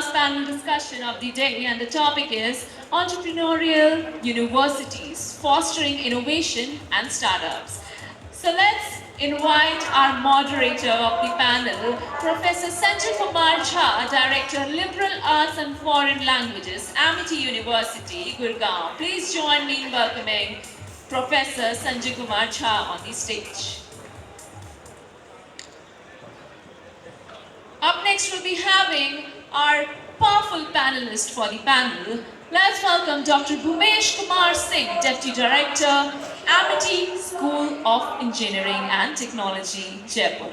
last panel discussion of the day, and the topic is Entrepreneurial Universities, Fostering Innovation and Startups. So let's invite our moderator of the panel, Professor Sanjay Kumar Jha, Director, Liberal Arts and Foreign Languages, Amity University, Gurgaon. Please join me in welcoming Professor Sanjay Kumar Jha on the stage. Up next, we'll be having our powerful panelist for the panel. Let's welcome Dr. Bhumesh Kumar Singh, Deputy Director, Amity School of Engineering and Technology, Jaipur.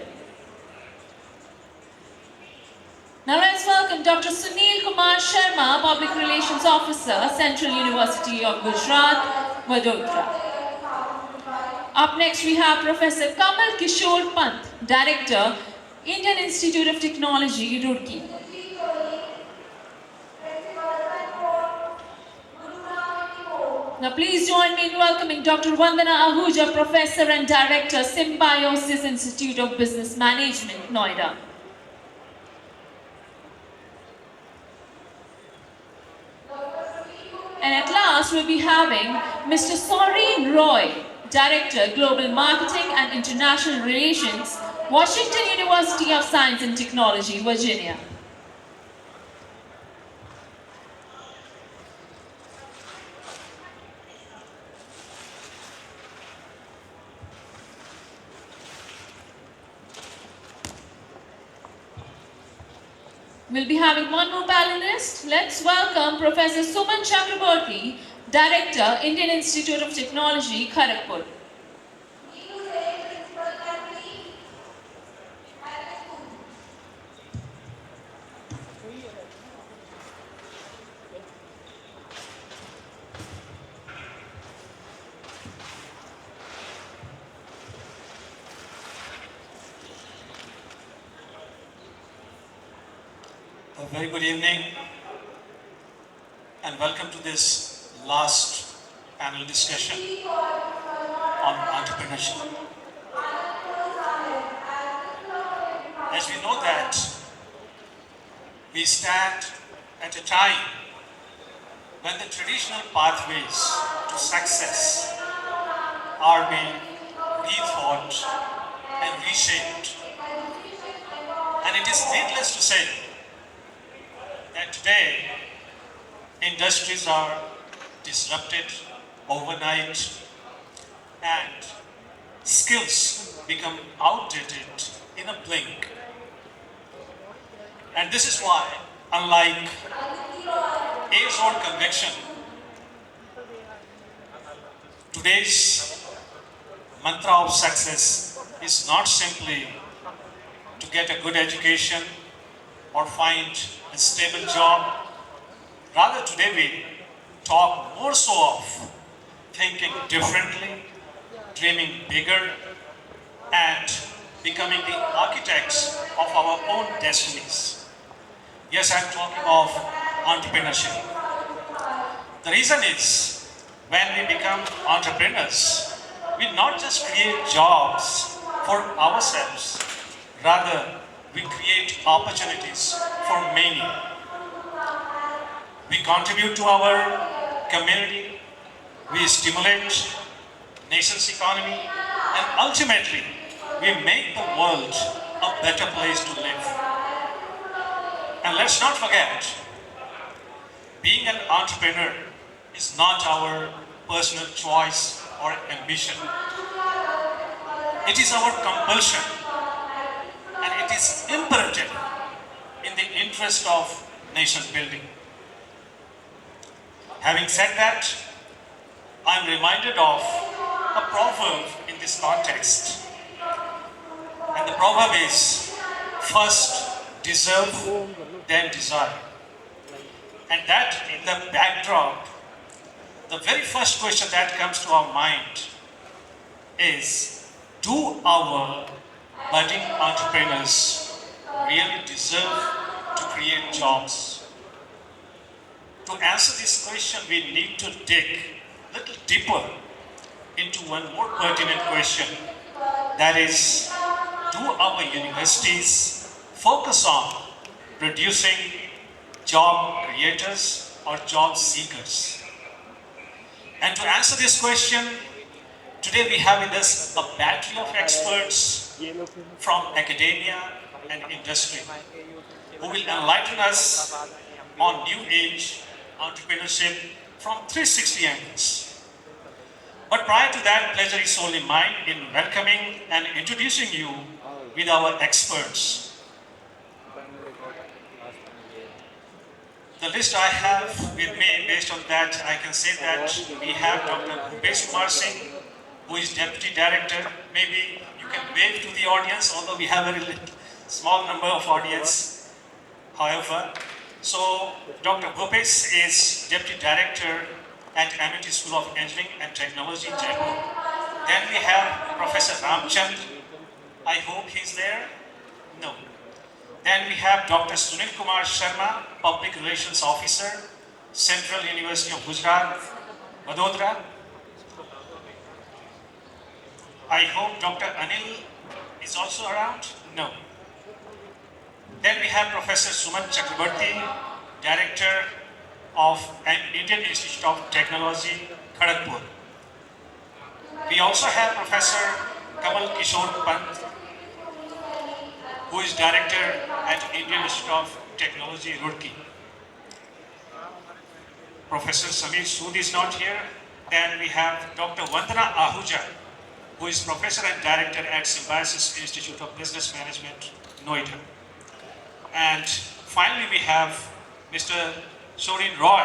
Now let's welcome Dr. Sunil Kumar Sharma, Public Relations Officer, Central University of Gujarat, Vadodara. Up next, we have Professor Kamal Kishore Pant, Director, Indian Institute of Technology, Roorkee. Now please join me in welcoming Dr. Vandana Ahuja, Professor and Director, Symbiosis Institute of Business Management, Noida. And at last, we'll be having Mr. Saureen Roy, Director, Global Marketing and International Relations, Washington University of Science and Technology, Virginia. We'll be having one more panelist. Let's welcome Professor Suman Chakraborty, Director, Indian Institute of Technology, Kharagpur. A very good evening and welcome to this last panel discussion on entrepreneurship. As we know that we stand at a time when the traditional pathways to success are being rethought and reshaped. And it is needless to say that today industries are disrupted overnight and skills become outdated in a blink. And this is why, unlike age-old conviction, today's mantra of success is not simply to get a good education or find a stable job. Rather, today we talk more so of thinking differently, dreaming bigger, and becoming the architects of our own destinies. Yes, I'm talking of entrepreneurship. The reason is, when we become entrepreneurs, we not just create jobs for ourselves, rather we create opportunities for many. We contribute to our community, we stimulate nation's economy, and ultimately we make the world a better place to live. And let's not forget, being an entrepreneur is not our personal choice or ambition. It is our compulsion, and it is imperative in the interest of nation building. Having said that, I am reminded of a proverb in this context. And the proverb is, first deserve, then desire. And that in the backdrop, the very first question that comes to our mind is, do our budding entrepreneurs really deserve to create jobs? To answer this question, we need to dig a little deeper into one more pertinent question. That is, do our universities focus on producing job creators, or job seekers? And to answer this question, today we have with us a battery of experts from academia and industry who will enlighten us on new age entrepreneurship from 360 angles. But prior to that, pleasure is solely mine in welcoming and introducing you with our experts. The list I have with me, based on that, I can say that we have Dr. Bhupesh Kumar Singh, who is Deputy Director. Maybe you can wave to the audience, although we have a very small number of audience. However, so Dr. Bhupesh is Deputy Director at MIT School of Engineering and Technology, Jaipur. Then we have Professor Ramchand. I hope he's there. No. Then we have Dr. Sunil Kumar Sharma, Public Relations Officer, Central University of Gujarat, Vadodara. I hope Dr. Anil is also around. No. Then we have Professor Suman Chakrabarti, Director of Indian Institute of Technology, Kharagpur. We also have Professor Kamal Kishore Pant, who is Director at Indian Institute of Technology, Roorkee. Professor Samir Sood is not here. Then we have Dr. Vandana Ahuja, who is Professor and Director at Symbiosis Institute of Business Management, Noida. And finally, we have Mr. Sorin Roy,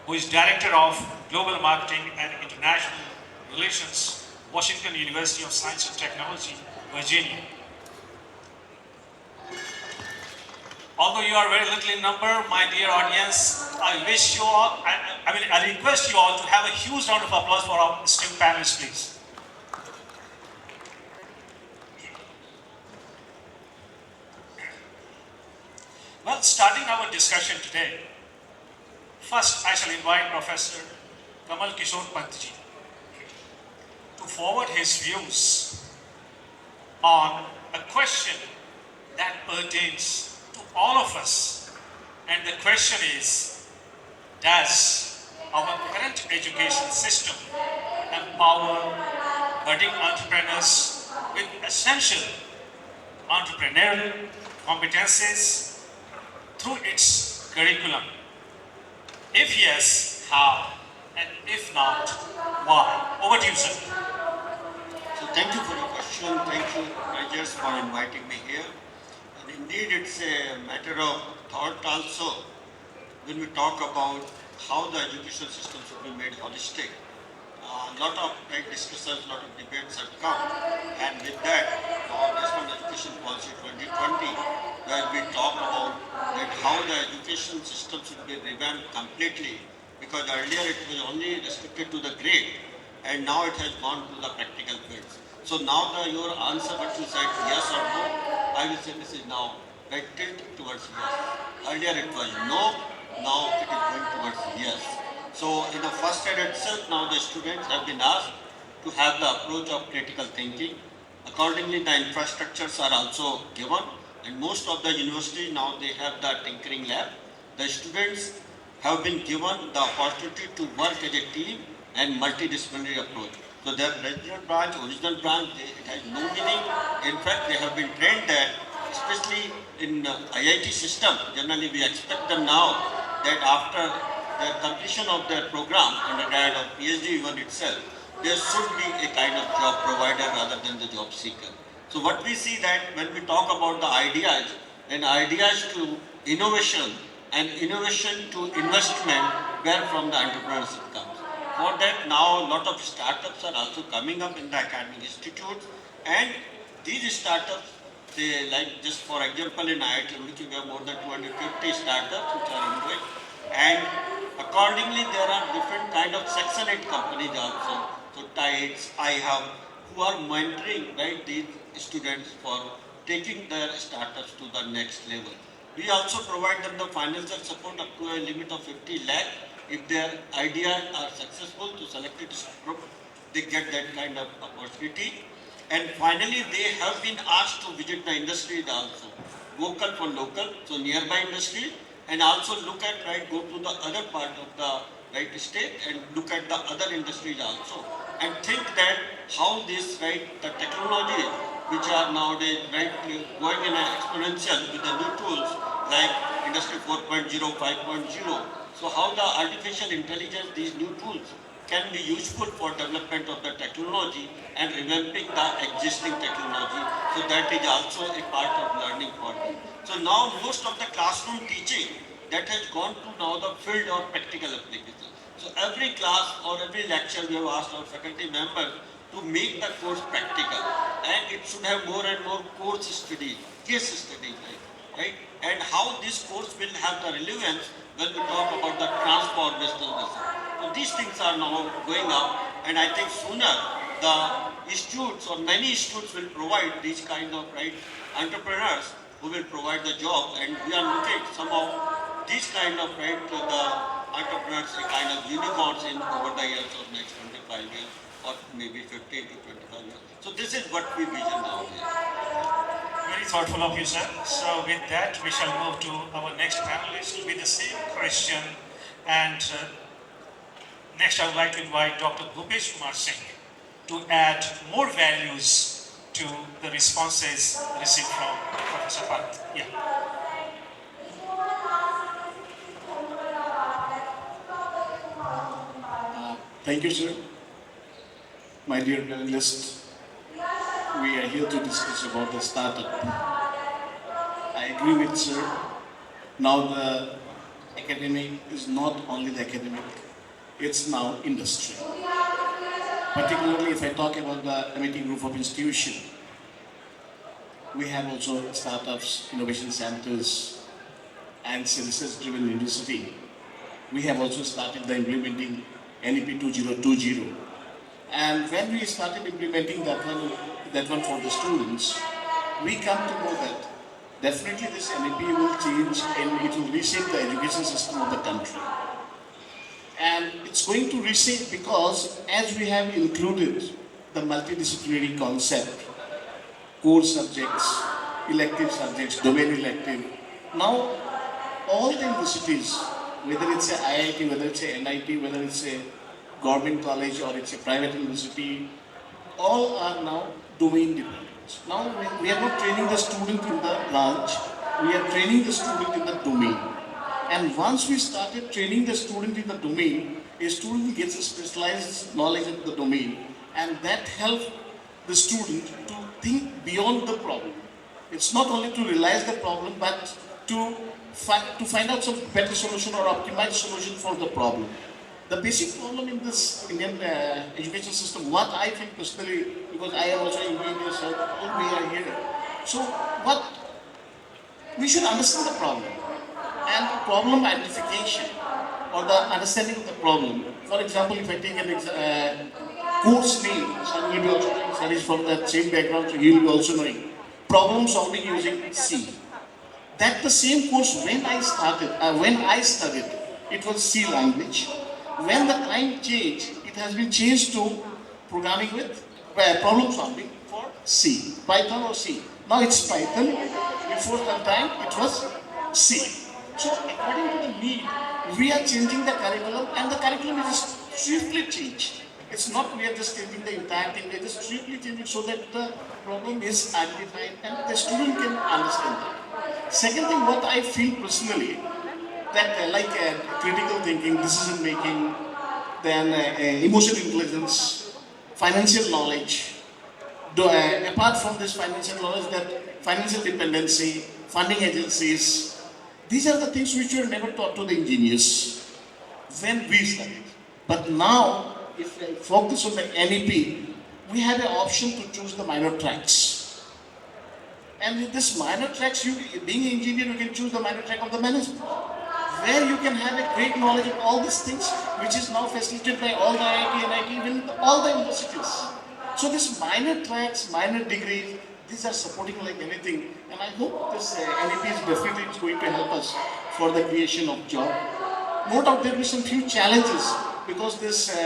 who is Director of Global Marketing and International Relations, Washington University of Science and Technology, Virginia. Although you are very little in number, my dear audience, I wish you all, I request you all to have a huge round of applause for our esteemed panelists, please. Well, starting our discussion today, first I shall invite Professor Kamal Kishore Pantji to forward his views on a question that pertains to all of us. And the question is, does our current education system empower budding entrepreneurs with essential entrepreneurial competencies through its curriculum? If yes, how? And if not, why? Over to you, sir. So thank you for the question. Thank you, Rogers, for inviting me here. And indeed, it's a matter of thought also when we talk about how the education system should be made holistic. A lot of discussions, a lot of debates have come, and with that, our National Education Policy 2020, where we talk about that how the education system should be revamped completely, because earlier it was only restricted to the grade, and now it has gone to the practical fields. So now your answer, what you said, yes or no, I will say this is now right tilt towards yes. Earlier it was no, now it is going towards yes. So in the first year itself, now the students have been asked to have the approach of critical thinking. Accordingly, the infrastructures are also given, and most of the universities now they have the tinkering lab. The students have been given the opportunity to work as a team and multidisciplinary approach. So their resident branch, original branch, it has no meaning. In fact, they have been trained that, especially in IIT system, generally we expect them now that after the completion of their program, undergrad or PhD even itself, there should be a kind of job provider rather than the job seeker. So what we see that when we talk about the ideas, and ideas to innovation and innovation to investment, where from the entrepreneurship comes. For that now a lot of startups are also coming up in the academic institutes, and these startups, they like just for example in IIT Roorkee we have more than 250 startups which are into it, and accordingly there are different kind of section 8 companies also. So Tides, I have, who are mentoring right these students for taking their startups to the next level. We also provide them the financial support up to a limit of 50 lakh. If their ideas are successful to select it group, they get that kind of opportunity. And finally, they have been asked to visit the industries also, vocal for local, so nearby industry, and also look at, right, go to the other part of the right state and look at the other industries also, and think that how this, right, the technology which are nowadays, right, going in an exponential with the new tools like industry 4.0, 5.0. So how the artificial intelligence, these new tools can be useful for development of the technology and revamping the existing technology. So that is also a part of learning for them. So now most of the classroom teaching that has gone to now the field or practical application. So every class or every lecture we have asked our faculty members to make the course practical, and it should have more and more course study, case study, right? And how this course will have the relevance when we talk about the transformational lesson. So these things are now going up, and I think sooner the institutes or many institutes will provide these kind of, right, entrepreneurs who will provide the job, and we are looking some of these kind of, right, the entrepreneurs, a kind of unicorns in over the years of next 25 years or maybe 15 to 25 years. So this is what we vision nowadays. Very thoughtful of you, sir. So with that, we shall move to our next panelist with the same question. And next, I would like to invite Dr. Bhupesh Kumar Singh to add more values to the responses received from Professor Bharat. Yeah. Thank you, sir. My dear panelists, we are here to discuss about the startup. I agree with sir. Now the academic is not only the academic, it's now industry. Particularly if I talk about the MIT group of institution, we have also startups, innovation centers, and research-driven university. We have also started the implementing NEP 2020. And when we started implementing that one for the students, we come to know that definitely this NEP will change and it will reshape the education system of the country. And it's going to reshape because as we have included the multidisciplinary concept, core subjects, elective subjects, domain elective, now all the universities, whether it's a IIT, whether it's a NIT, whether it's a government college or it's a private university, all are now domain dependent. Now we are not training the student in the branch, we are training the student in the domain. And once we started training the student in the domain, a student gets a specialized knowledge of the domain, and that helps the student to think beyond the problem. It's not only to realize the problem, but to find out some better solution or optimized solution for the problem. The basic problem in this Indian education system, what I think personally, because I am also an engineer, so all we are here. So what we should understand the problem and problem identification or the understanding of the problem. For example, if I take an course name, son will be also doing studies from that same background, so he will be also knowing problem solving using C. That the same course when I studied, it was C language. When the time changed, it has been changed to programming with problem solving for C, Python or C. Now it's Python. Before some time, it was C. So according to the need, we are changing the curriculum, and the curriculum is swiftly changed. It's not we are just changing the entire thing, we are just swiftly changing so that the problem is identified and the student can understand that. Second thing, what I feel personally, that critical thinking, decision making, then emotional intelligence, financial knowledge. Apart from this financial knowledge, that financial dependency, funding agencies, these are the things which were never taught to the engineers when we studied. But now, if I focus on the NEP, we have an option to choose the minor tracks. And with this minor tracks, being an engineer, you can choose the minor track of the management, where you can have a great knowledge of all these things, which is now facilitated by all the IIT, NIT, even all the universities. So these minor tracks, minor degrees, these are supporting like anything. And I hope this NEP is definitely going to help us for the creation of job. No doubt there will be some few challenges because this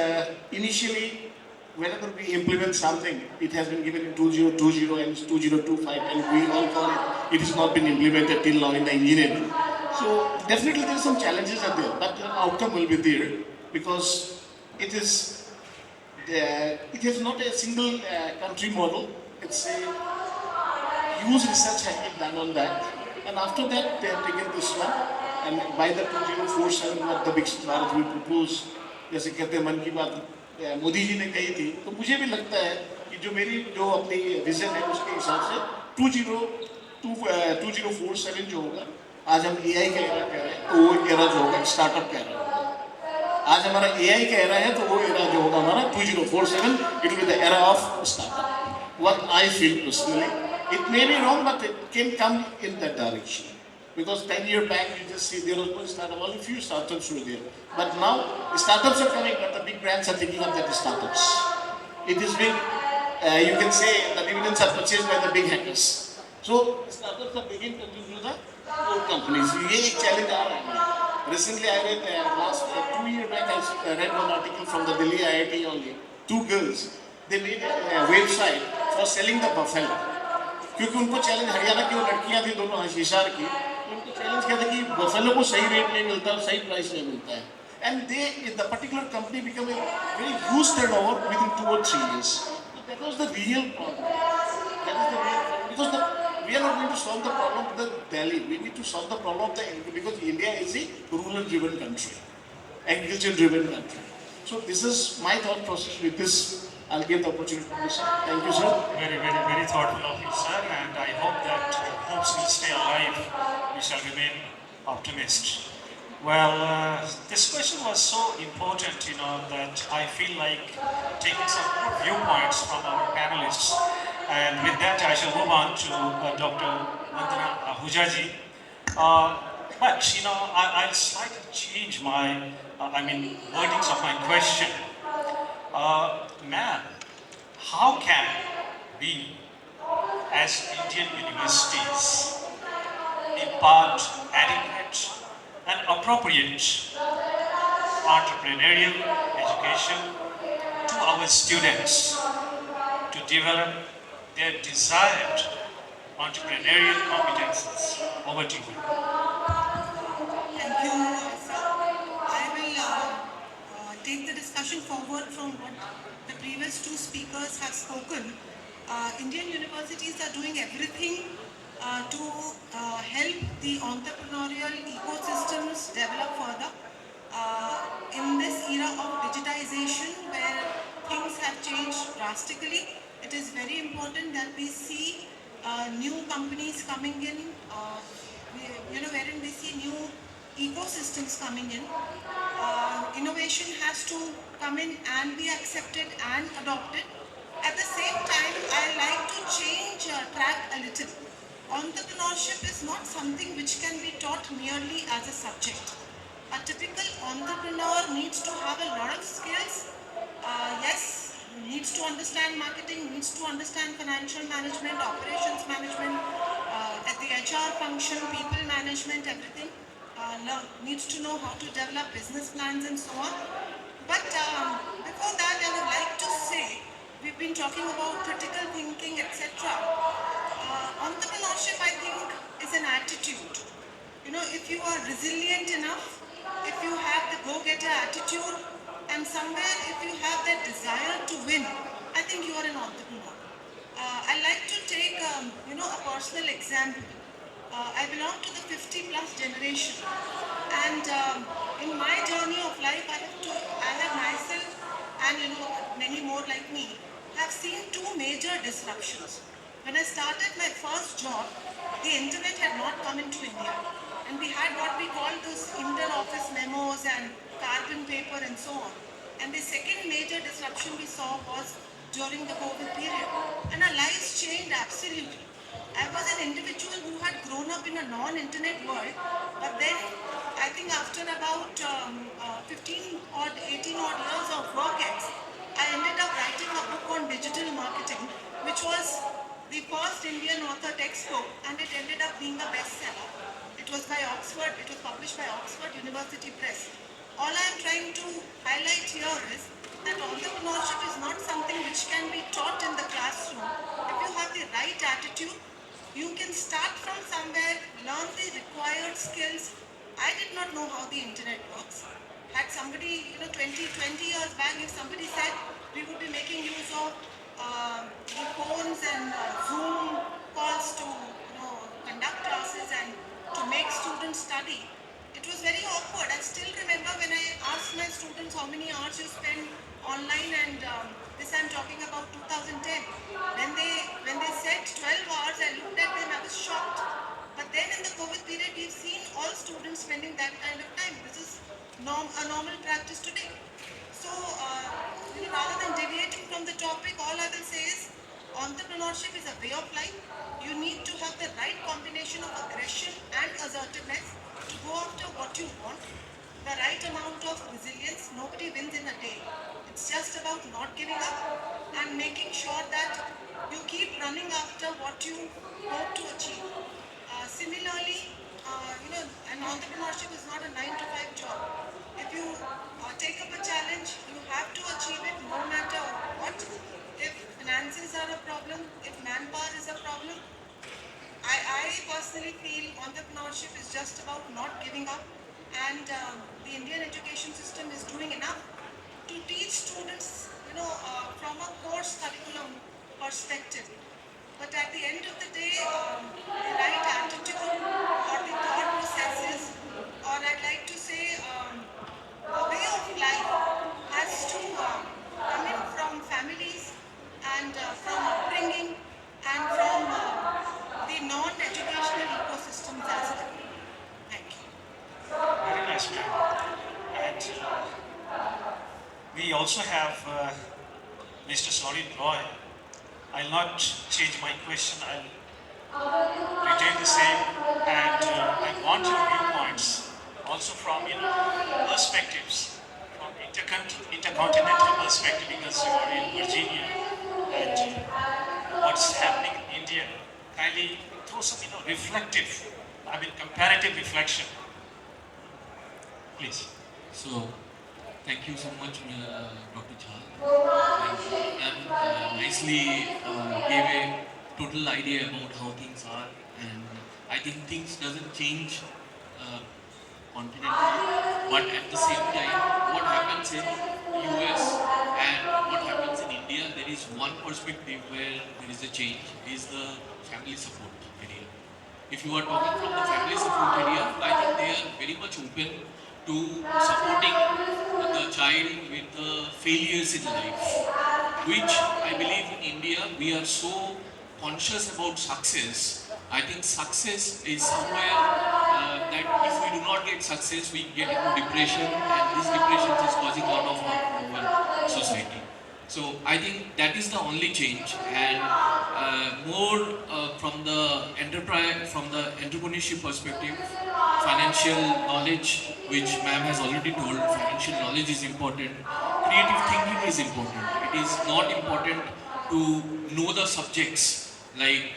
initially, whenever we implement something, it has been given in 2020 and 2025, and we all call it, it has not been implemented till now in the engineering. So definitely there are some challenges are there, but the outcome will be there because it is it is not a single country model. It's a huge research has been done on that, and after that they have taken this one. And by the 2047 what the Viksit Bharat will propose, जैसे कहते हैं मन की बात मोदी जी ने कही थी, तो मुझे भी लगता है कि जो मेरी जो अपनी विजन है उसके हिसाब से 2047 जो होगा, आज हम एआई का एरा कह रहे हैं तो वो एरा जो होगा स्टार्टअप का एरा होगा। आज हमारा एआई का एरा है तो वो एरा जो होगा हमारा 2047 it will be the era of startup. What I feel personally, it may be wrong, but it can come in that direction. Because 10 years back, you just see there was no startup, only few startups were there. But now, startups are coming, but the big brands are thinking of that startups. It is being, you can say, the dividends are purchased by the big hackers. So, startups are beginning to do the old companies. ये एक challenge आ रहा है। Recently, I read, last 2 years back, I read one article from the Delhi IIT only. Two girls, they made a website for selling the buffalo. क्योंकि उनको challenge Haryana की वो लड़कियां थी दोनों हिसार की, उनको चैलेंज क्या था कि बफेलो को सही रेट नहीं मिलता और सही प्राइस नहीं मिलता है, and they the particular company become a very huge turnover with in 2 or 3 years. So that was the real problem. That is the real problem because we are not going to solve the problem of the Delhi. We need to solve the problem of the because India is a rural driven country, agriculture driven country. So this is my thought process with this. I'll give the opportunity to sir. Thank you, sir. Very, very, very thoughtful of you, sir, and I hope that your hopes will stay alive. We shall remain optimists. Well, this question was so important, that I feel like taking some more viewpoints from our panelists. And with that, I shall move on to Dr. Vandana Ahujaji. But, I'll slightly change my, wordings of my question. Ma'am, how can we, as Indian universities, impart adequate and appropriate entrepreneurial education to our students to develop their desired entrepreneurial competences? Over to you. Thank you, sir. I will take the discussion forward from what the previous two speakers have spoken. Indian universities are doing everything to help the entrepreneurial ecosystems develop further. In this era of digitization where things have changed drastically, it is very important that we see new companies coming in, wherein we see new ecosystems coming in. Innovation has to come in and be accepted and adopted. At the same time, I like to change track a little. Entrepreneurship is not something which can be taught merely as a subject. A typical entrepreneur needs to have a lot of skills. Yes, needs to understand marketing, needs to understand financial management, operations management, at the HR function, people management, everything. Needs to know how to develop business plans and so on. But before that, I would like to say, we've been talking about critical thinking, etc. Entrepreneurship, I think, is an attitude. If you are resilient enough, if you have the go-getter attitude, and somewhere if you have that desire to win, I think you are an entrepreneur. I like to take, a personal example. I belong to the 50 plus generation, and in my journey of life I have myself and many more like me have seen two major disruptions. When I started my first job, the internet had not come into India, and we had what we call those inter-office memos and carbon paper and so on. And the second major disruption we saw was during the COVID period, and our lives changed absolutely. I was an individual who had grown up in a non-internet world, but then I think after about 15 or 18 odd years of work I ended up writing a book on digital marketing, which was the first Indian author textbook, and it ended up being a bestseller. It was by Oxford, it was published by Oxford University Press. All I am trying to highlight here is that entrepreneurship is not something which can be taught in the classroom. If you have the right attitude, You can start from somewhere, learn the required skills. I did not know how the internet works. Had somebody, 20 years back, if somebody said we would be making use of the phones and Zoom calls to, conduct classes and to make students study, it was very awkward. I still remember when I asked my students how many hours you spend online, and this I'm talking about 2010. When they said 12 hours, I looked at them, I was shocked. But then in the COVID period, we've seen all students spending that kind of time. This is a normal practice today. So, rather than deviating from the topic, all I will say is entrepreneurship is a way of life. You need to have the right combination of aggression and assertiveness to go after what you want. The right amount of resilience. Nobody wins in a day. It's just about not giving up and making sure that you keep running after what you hope to achieve. Similarly, an entrepreneurship is not a 9 to 5 job. If you take up a challenge, you have to achieve it no matter what. If finances are a problem, if manpower is a problem, I personally feel entrepreneurship is just about not giving up, and the Indian education system is doing enough to teach students, from a course curriculum perspective. But at the end of the day, the right attitude or the thought processes, or I'd like to say, a way of life has to come in from families and from upbringing and from the non-educational ecosystems as well. Thank you. Very nice, ma'am. And we also have Mr. Sorin Roy. I'll not change my question. I'll retain the same, and I want your viewpoints also from perspectives, from intercontinental perspective, because you are in Virginia and what's happening in India. Kindly throw some reflective, comparative reflection, please. So, thank you so much, Dr. Jha. And nicely gave a total idea about how things are, and I think things doesn't change uh, continentally, but at the same time, what happens in US and what happens in India, there is one perspective where there is a change, is the family support area. If you are talking from the family support area, I think they are very much open to supporting the child with the failures in life, which I believe in India we are so conscious about success. I think success is somewhere that if we do not get success, we get into depression, and this depression is causing a lot of harm to our society. So I think that is the only change, and more from the entrepreneurship perspective, financial knowledge, which ma'am has already told, financial knowledge is important. Creative thinking is important. It is not important to know the subjects like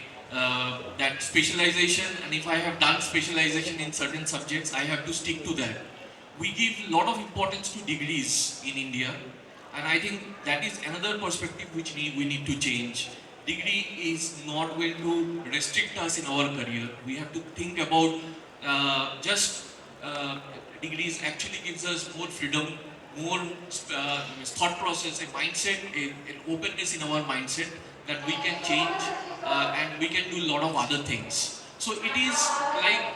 that specialization, and if I have done specialization in certain subjects, I have to stick to that. We give a lot of importance to degrees in India, and I think that is another perspective which we need to change. Degree is not going to restrict us in our career. We have to think about just degrees actually gives us more freedom, more thought process, a mindset, an openness in our mindset that we can change and we can do a lot of other things. So it is like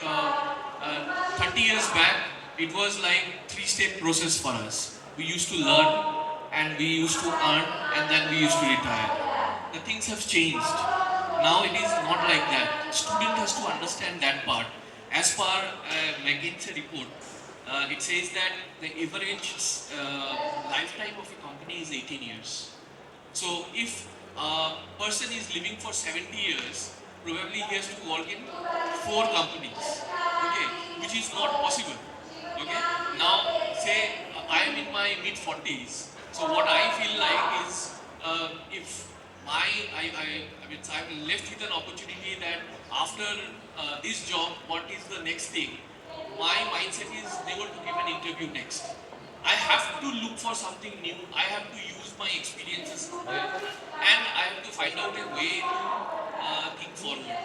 30 years back, it was like three-step process for us. We used to learn, and we used to earn, and then we used to retire. The things have changed. Now it is not like that. Student has to understand that part. As per McKinsey report, it says that the average lifetime of a company is 18 years. So if a person is living for 70 years, probably he has to work in 4 companies, okay, which is not possible. Okay, now say I am in my mid 40s. So what I feel like is if I'm left with an opportunity that after this job, what is the next thing? My mindset is never to give an interview next. I have to look for something new. I have to use my experiences somewhere, and I have to find out a way to think forward.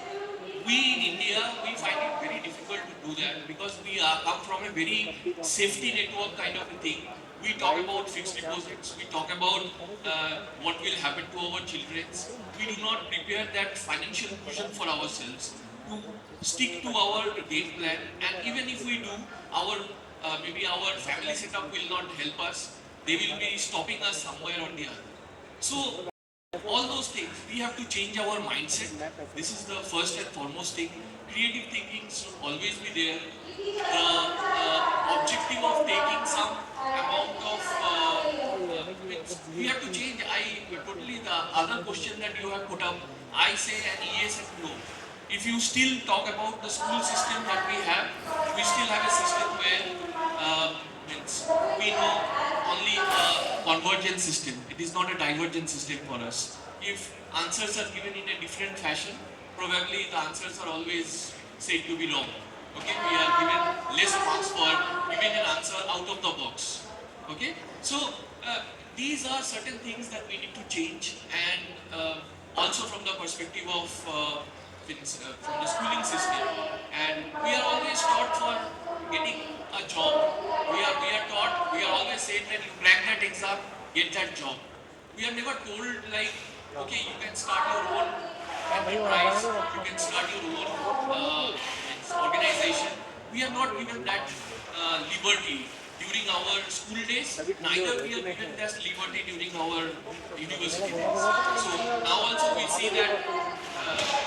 we in India, we find it very difficult to do that because we come from a very safety network kind of a thing. We talk about fixed deposits, we talk about what will happen to our children. We do not prepare that financial cushion for ourselves to stick to our game plan, and even if we do, our maybe our family setup will not help us. They will be stopping us somewhere or the other. So all those things, we have to change our mindset. This is the first and foremost thing. Creative thinking should always be there. The objective of taking some amount of we have to change. I totally, the other question that you have put up, I say an yes and no. If you still talk about the school system that we still have a system where means we know only a convergent system. It is not a divergent system for us. If answers are given in a different fashion, probably the answers are always said to be wrong. Okay, we are given less marks for giving an answer out of the box. Okay, so these are certain things that we need to change, and also from the perspective of from the schooling system, and we are always taught for getting a job. We are taught, we are always said that you crack that exam, get that job. We are never told like, okay, you can start your own enterprise, you can start your own organization. We are not given that liberty during our school days, neither we are given that liberty during our university days. So now also we see that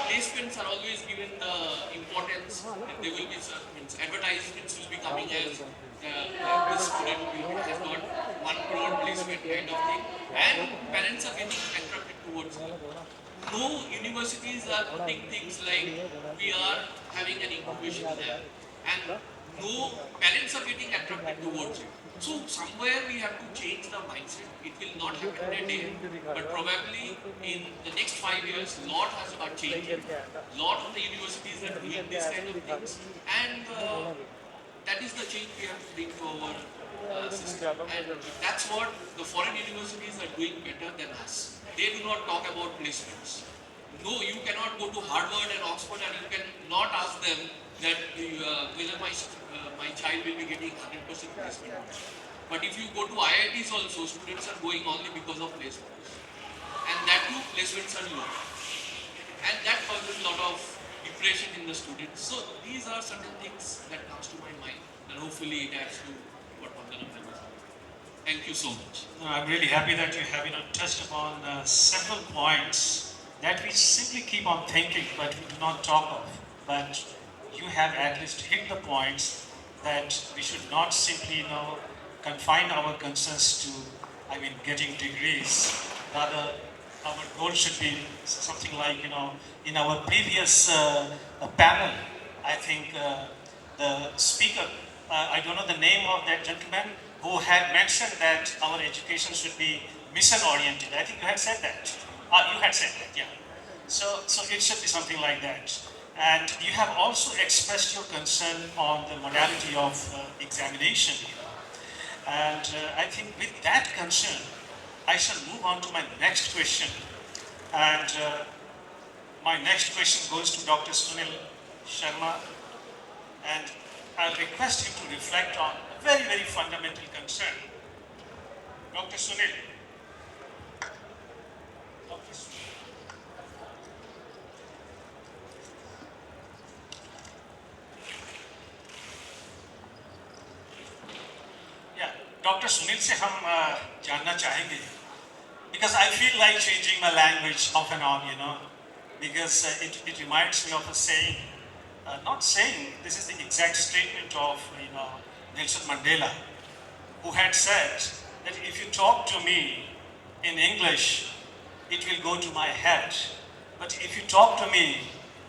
placements are always given the importance, and there will be means advertisements will be coming as this student has got 1 crore placement kind of thing, and parents are getting attracted towards it. No universities are putting things like we are having an incubation lab, and no parents are getting attracted towards it. So somewhere we have to change the mindset. It will not happen in a day, but probably in the next 5 years, lot has are changing. Lot of the universities are doing these kind of things, and that is the change we have to bring to our system. And that's what the foreign universities are doing better than us. They do not talk about placements. No, you cannot go to Harvard and Oxford and you cannot ask them that whether my child will be getting 100% placement. But if you go to IITs also, students are going only because of placements. And that too, placements are low. And that causes a lot of depression in the students. So these are certain things that comes to my mind, and hopefully it adds to what Vandana was saying. Thank you so much. No, I'm really happy that you have touched upon several points that we simply keep on thinking, but we do not talk of. But you have at least hit the points that we should not simply, confine our concerns to, getting degrees. Rather, our goal should be something like, in our previous panel, I think the speaker, I don't know the name of that gentleman, who had mentioned that our education should be mission-oriented. I think you had said that. You had said that, yeah. So it should be something like that. And you have also expressed your concern on the modality of examination here. And I think with that concern, I shall move on to my next question. And my next question goes to Dr. Sunil Sharma. And I'll request him to reflect on a very, very fundamental concern. Dr. Sunil. Dr. Sunil. Yeah, Dr. Sunil से हम जानना चाहेंगे, because I feel like changing my language off and on, because it reminds me of a saying, not saying, this is the exact statement of, Nelson Mandela, who had said that if you talk to me in English, it will go to my head. But if you talk to me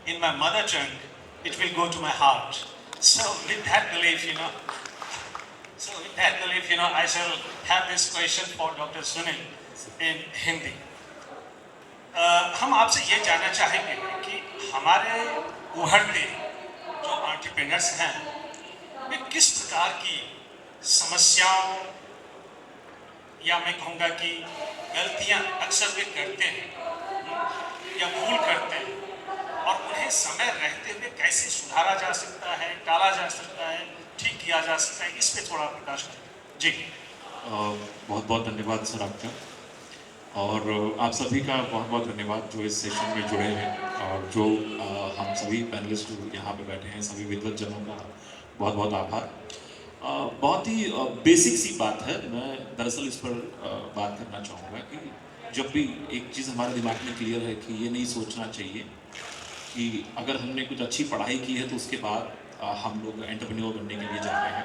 in my mother tongue, it will go to my heart. So with that belief, I shall have this question for Dr. Sunil in Hindi. हम आपसे ये जानना चाहेंगे कि हमारे उभरते जो entrepreneurs हैं, वे किस प्रकार की समस्याओं या मैं कहूँगा कि गलतियाँ अक्सर वे करते हैं या भूल करते हैं, और उन्हें समय रहते हुए कैसे सुधारा जा सकता है, टाला जा सकता है, ठीक किया जा सकता है, इस पे थोड़ा प्रकाश करें जी। बहुत बहुत धन्यवाद सर आपका, और आप सभी का बहुत बहुत धन्यवाद जो इस सेशन में जुड़े हैं, और जो हम सभी पैनलिस्ट जो यहाँ पे बैठे हैं, सभी विद्वत जनों का बहुत बहुत आभार। बहुत ही बेसिक सी बात है, मैं दरअसल इस पर बात करना चाहूँगा कि जब भी एक चीज़ हमारे दिमाग में क्लियर है कि ये नहीं सोचना चाहिए कि अगर हमने कुछ अच्छी पढ़ाई की है तो उसके बाद हम लोग एंटरप्रेन्योर बनने के लिए जा रहे हैं।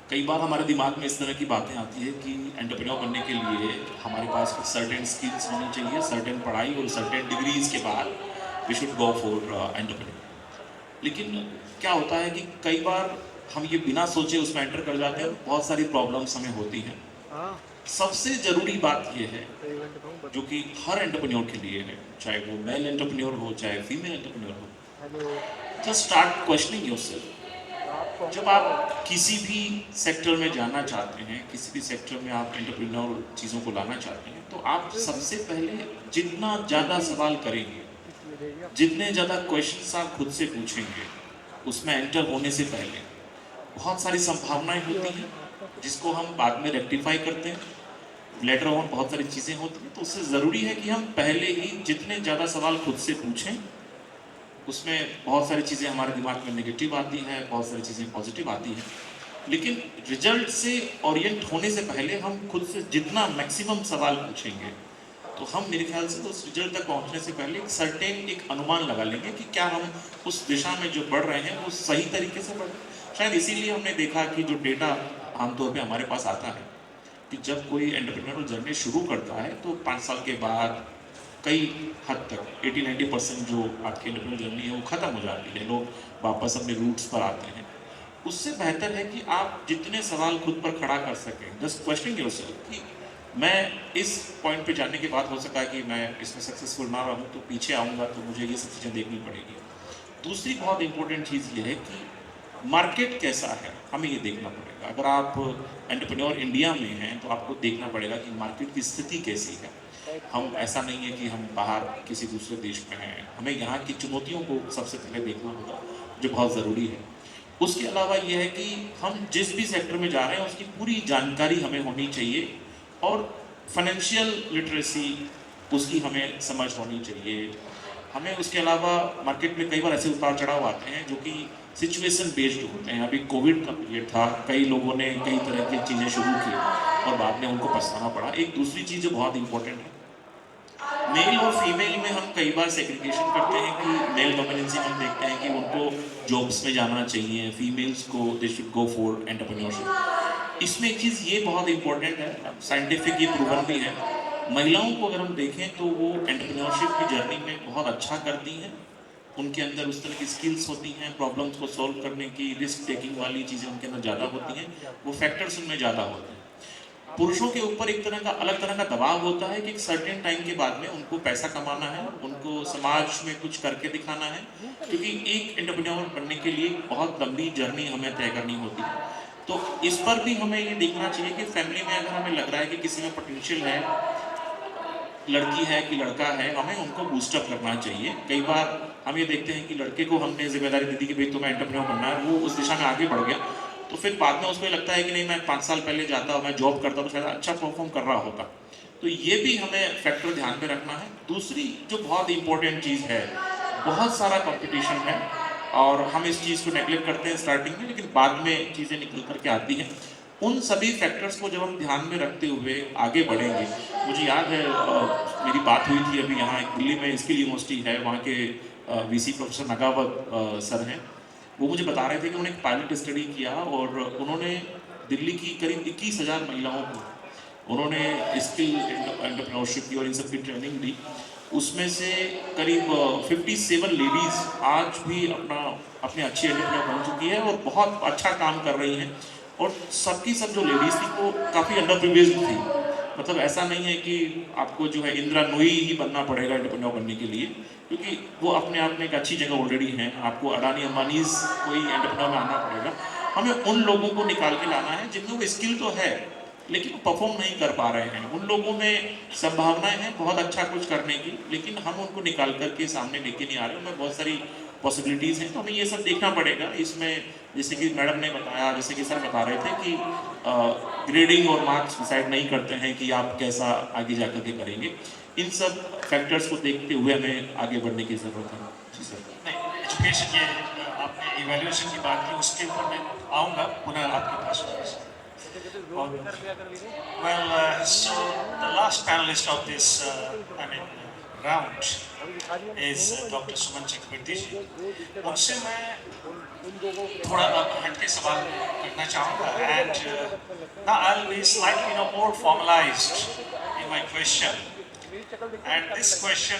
कई बार हमारे दिमाग में इस तरह की बातें आती है कि एंटरप्रेन्योर बनने के लिए हमारे पास कुछ सर्टेन स्किल्स होनी चाहिए, सर्टेन पढ़ाई और सर्टेन डिग्रीज के बाद we should go for entrepreneur. लेकिन क्या होता है कि कई बार हम ये बिना सोचे उसमें एंटर कर जाते हैं, बहुत सारी प्रॉब्लम्स हमें होती हैं। सबसे ज़रूरी बात यह है जो कि हर एंटरप्रेन्योर के लिए है, चाहे वो मेल एंटरप्रेन्योर हो चाहे फीमेल एंटरप्रेन्योर हो, जस्ट स्टार्ट क्वेश्चनिंग योरसेल्फ। जब आप किसी भी सेक्टर में जाना चाहते हैं, किसी भी सेक्टर में आप एंटरप्रेन्योर चीज़ों को लाना चाहते हैं, तो आप सबसे पहले जितना ज़्यादा सवाल करेंगे, जितने ज़्यादा क्वेश्चंस आप खुद से पूछेंगे, उसमें एंटर होने से पहले बहुत सारी संभावनाएं होती हैं जिसको हम बाद में रेक्टिफाई करते हैं, लेटर ऑन बहुत सारी चीज़ें होती हैं। तो उससे ज़रूरी है कि हम पहले ही जितने ज़्यादा सवाल खुद से पूछें, उसमें बहुत सारी चीज़ें हमारे दिमाग में नेगेटिव आती हैं, बहुत सारी चीज़ें पॉजिटिव आती हैं, लेकिन रिजल्ट से ओरिएंट होने से पहले हम खुद से जितना मैक्सिमम सवाल पूछेंगे, तो हम मेरे ख्याल से उस रिजल्ट तक पहुंचने से पहले एक सर्टेन एक अनुमान लगा लेंगे कि क्या हम उस दिशा में जो बढ़ रहे हैं वो सही तरीके से बढ़ रहे हैं। शायद इसीलिए हमने देखा कि जो डेटा आमतौर पे हमारे पास आता है कि जब कोई एंटरप्रेन्योरल जर्नी शुरू करता है तो 5 साल के बाद कई हद तक 80-90% जो आपकी एंटरप्रेन्योरल जर्नी है वो ख़त्म हो जाती है, लोग वापस अपने रूट्स पर आते हैं। उससे बेहतर है कि आप जितने सवाल खुद पर खड़ा कर सकें, जस्ट क्वेश्चनिंग योरसेल्फ कि मैं इस पॉइंट पे जाने के बाद हो सकता है कि मैं इसमें सक्सेसफुल ना रहूं, तो पीछे आऊँगा तो मुझे ये सब चीज़ें देखनी पड़ेगी। दूसरी बहुत इंपॉर्टेंट चीज़ ये है कि मार्केट कैसा है, हमें ये देखना पड़ेगा। अगर आप एंटरप्रेन्योर इंडिया में हैं तो आपको देखना पड़ेगा कि मार्केट की स्थिति कैसी है। हम ऐसा नहीं है कि हम बाहर किसी दूसरे देश में हैं, हमें यहाँ की चुनौतियों को सबसे पहले देखना होगा, जो बहुत ज़रूरी है। उसके अलावा ये है कि हम जिस भी सेक्टर में जा रहे हैं उसकी पूरी जानकारी हमें होनी चाहिए, और फाइनेंशियल लिटरेसी उसकी हमें समझ होनी चाहिए। हमें उसके अलावा मार्केट में कई बार ऐसे उतार चढ़ाव आते हैं जो कि सिचुएशन बेस्ड होते हैं। अभी कोविड का पीरियड था, कई लोगों ने कई तरह की चीज़ें शुरू की और बाद में उनको पछताना पड़ा। एक दूसरी चीज़ जो बहुत इंपॉर्टेंट है, मेल और फीमेल में हम कई बार सेग्रीगेशन करते हैं कि मेल डोमिनेंसी में हम देखते हैं कि उनको जॉब्स में जाना चाहिए, फीमेल्स को they should go for entrepreneurship. इसमें एक चीज़ ये बहुत इंपॉर्टेंट है, साइंटिफिक ये प्रूवन भी है, महिलाओं को अगर हम देखें तो वो एंटरप्रेन्योरशिप की जर्नी में बहुत अच्छा करती हैं। उनके अंदर उस तरह की स्किल्स होती हैं, प्रॉब्लम्स को सॉल्व करने की, रिस्क टेकिंग वाली चीज़ें उनके अंदर ज़्यादा होती हैं, वो फैक्टर्स उनमें ज़्यादा होते हैं। पुरुषों के ऊपर एक तरह का अलग तरह का दबाव होता है कि एक सर्टेन टाइम के बाद में उनको पैसा कमाना है, उनको समाज में कुछ करके दिखाना है, क्योंकि एक एंटरप्रेन्योर बनने के लिए बहुत लंबी जर्नी हमें तय करनी होती है। तो इस पर भी हमें ये देखना चाहिए कि फैमिली में अगर हमें लग रहा है कि किसी में पोटेंशियल है, लड़की है कि लड़का है, हमें उनको बूस्टअप करना चाहिए। कई बार हम ये देखते हैं कि लड़के को हमने जिम्मेदारी दे दी कि भाई तुम्हें एंटरप्रेन्योर बनना है, वो उस दिशा में आगे बढ़ गया, तो फिर बाद में उसको ये लगता है कि नहीं मैं 5 साल पहले जाता, मैं जॉब करता तो शायद अच्छा परफॉर्म कर रहा होता। तो ये भी हमें फैक्टर ध्यान में रखना है। दूसरी जो बहुत इंपॉर्टेंट चीज़ है, बहुत सारा कंपटीशन है और हम इस चीज़ को नेगलेक्ट करते हैं स्टार्टिंग में, लेकिन बाद में चीज़ें निकल करके आती हैं। उन सभी फैक्टर्स को जब हम ध्यान में रखते हुए आगे बढ़ेंगे, मुझे याद है मेरी बात हुई थी अभी यहाँ दिल्ली में स्किल यूनिवर्सिटी है, वहाँ के वीसी प्रोफेसर नगावत सर हैं, वो मुझे बता रहे थे कि उन्होंने एक पायलट स्टडी किया और उन्होंने दिल्ली की करीब 21,000 महिलाओं को उन्होंने स्किल एंटरप्रेन्योरशिप की और इन सब की ट्रेनिंग दी। उसमें से करीब 57 लेडीज़ आज भी अपने अच्छी एंटरप्रेन्योर बन चुकी है और बहुत अच्छा काम कर रही हैं, और सबकी सब जो लेडीज़ थी वो काफ़ी अंडर प्रिविलेज्ड थी। मतलब ऐसा नहीं है कि आपको जो है इंदिरा नूई ही बनना पड़ेगा एंटरप्रेन्योर बनने के लिए, क्योंकि वो अपने आप में एक अच्छी जगह ऑलरेडी हैं। आपको अडानी अंबानीज कोई एंटरप्रेन्योर में आना पड़ेगा। हमें उन लोगों को निकाल के लाना है जिनमें वो स्किल तो है, लेकिन वो परफॉर्म नहीं कर पा रहे हैं। उन लोगों में संभावनाएं हैं बहुत अच्छा कुछ करने की, लेकिन हम उनको निकाल करके सामने लेके नहीं आ रहे। उनमें बहुत सारी पॉसिबिलिटीज़ हैं, तो हमें ये सब देखना पड़ेगा। इसमें जैसे कि मैडम ने बताया, जैसे कि सर बता रहे थे कि ग्रेडिंग और मार्क्स डिसाइड नहीं करते हैं कि आप कैसा आगे जा कर के करेंगे। इन सब फैक्टर्स को देखते हुए हमें आगे बढ़ने की ज़रूरत है। जी सर। नहीं, एजुकेशन ये आपने इवैल्यूएशन की बात की, उसके ऊपर मैं आऊँगा पुनः आपके पास। Well, so the last panelist of this, round is Dr. Suman Chakrabarti ji. उनसे मैं थोड़ा हटके सवाल करना चाहूँगा, and now I'll be slightly more formalized in my question. And this question,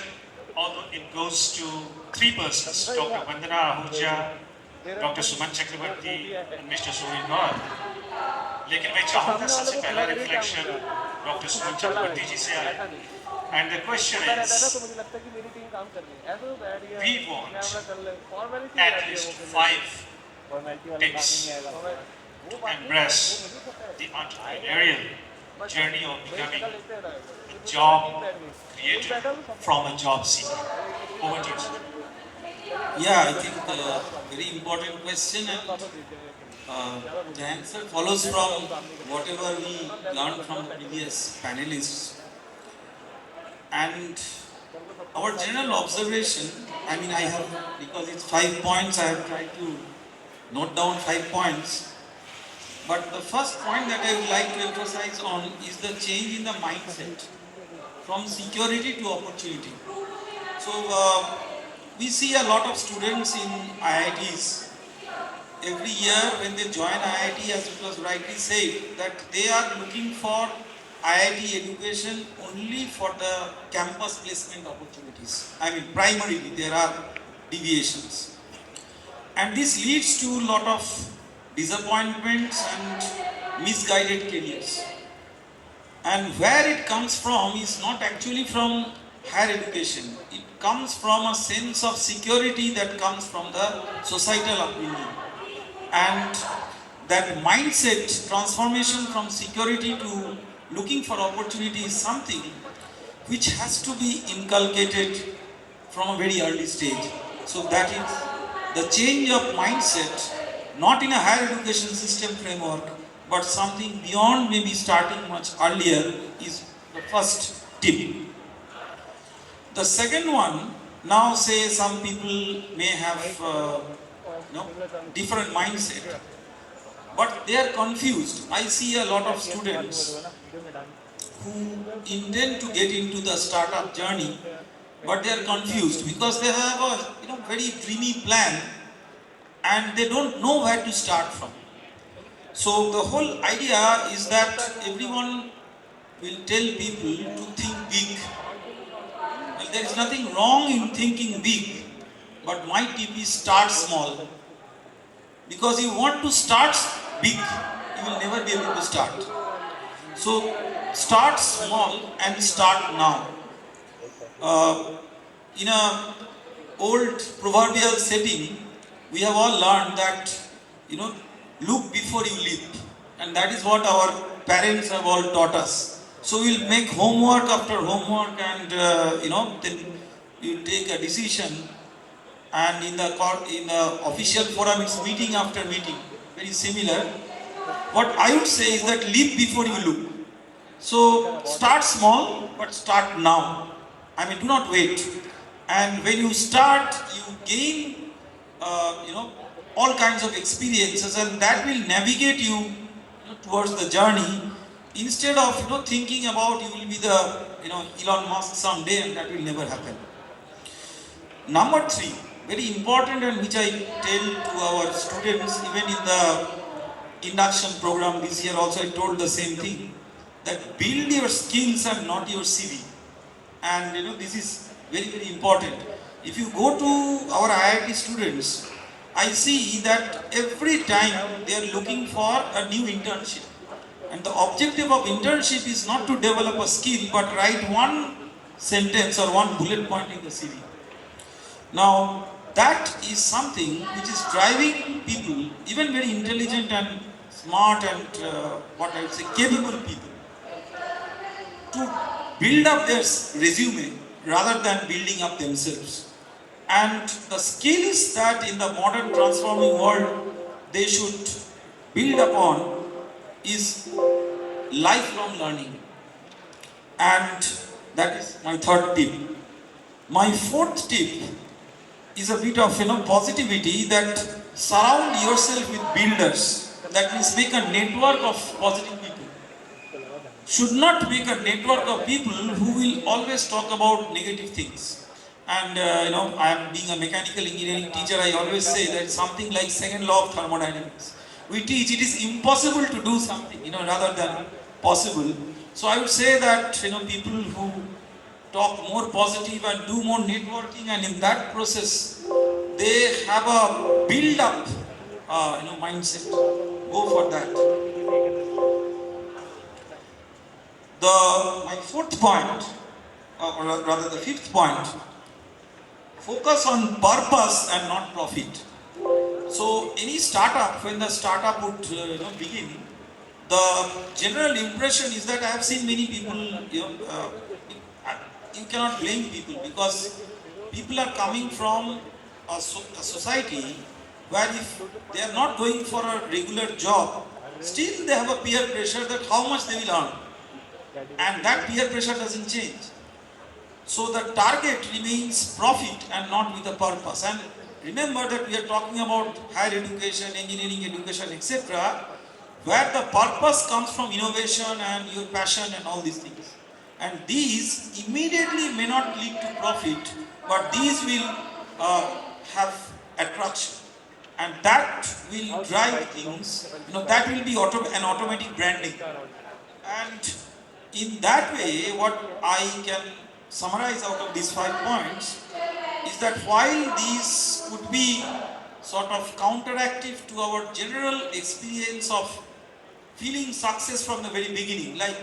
although it goes to three persons, Dr. Vandana Ahuja, Dr. Suman Chakrabarti, and Mr. Suri Nair. लेकिन मैं चाहूँगा सबसे पहला रिफ्लेक्शन डॉक्टर सुमन चक्रवर्ती जी से आए, and the question is, we want at least 5 tips to embrace the entrepreneurial journey of becoming a job creator from a job seeker. Over to you, sir. Yeah, I think very important question, and the answer follows from whatever we learned from the previous panelists. And our general observation, I mean, I have, because it's 5 points, I have tried to note down 5 points. But the first point that I would like to emphasize on is the change in the mindset from security to opportunity. So, we see a lot of students in IITs. Every year when they join IIT, as it was rightly said, that they are looking for IIT education only for the campus placement opportunities. I mean, primarily there are deviations. And this leads to a lot of disappointments and misguided careers. And where it comes from is not actually from higher education. It comes from a sense of security that comes from the societal upbringing. And that mindset transformation from security to looking for opportunity is something which has to be inculcated from a very early stage. So that is the change of mindset, not in a higher education system framework, but something beyond, maybe starting much earlier, is the first tip. The second one, now say some people may have different mindset, but they are confused. I see a lot of students who intend to get into the startup journey, but they are confused because they have a very dreamy plan and they don't know where to start from. So the whole idea is that everyone will tell people to think big. Well, there is nothing wrong in thinking big, but my tip is start small. Because you want to start big, you will never be able to start. So start small and start now. In a old proverbial setting, we have all learned that, look before you leap. And that is what our parents have all taught us. So we'll make homework after homework and, then you take a decision. And in the official forum, it's meeting after meeting, very similar. What I would say is that leap before you look. So start small, but start now. I mean, do not wait. And when you start, you gain, all kinds of experiences, and that will navigate you, towards the journey. Instead of thinking about you will be the Elon Musk someday, and that will never happen. Number 3, very important, and which I tell to our students even in the induction program this year also, I told the same thing, that build your skills and not your CV. And this is very, very important. If you go to our IIT students, I see that every time they are looking for a new internship. And the objective of internship is not to develop a skill, but write one sentence or one bullet point in the CV. Now, that is something which is driving people, even very intelligent and smart and what I would say capable people, to build up their resume rather than building up themselves. And the skills that in the modern transforming world they should build upon is lifelong learning. And that is my third tip. My fourth tip is a bit of positivity, that surround yourself with builders. That means make a network of positive people. Should not make a network of people who will always talk about negative things. And I am being a mechanical engineering teacher. I always say that something like second law of thermodynamics. We teach it is impossible to do something, rather than possible. So I would say that people who talk more positive and do more networking, and in that process they have a build up mindset. Go for that. My fourth point, or rather the fifth point, focus on purpose and not profit. So any startup, when the startup would begin, the general impression is that I have seen many people, you cannot blame people, because people are coming from a society where if they are not going for a regular job, still they have a peer pressure that how much they will earn. And that peer pressure doesn't change. So the target remains profit and not with a purpose. And remember that we are talking about higher education, engineering education, etc., where the purpose comes from innovation and your passion and all these things. And these immediately may not lead to profit, but these will have attraction. And that will drive things, that will be an automatic branding. And in that way, what I can summarize out of these 5 points is that while these could be sort of counteractive to our general experience of feeling success from the very beginning, like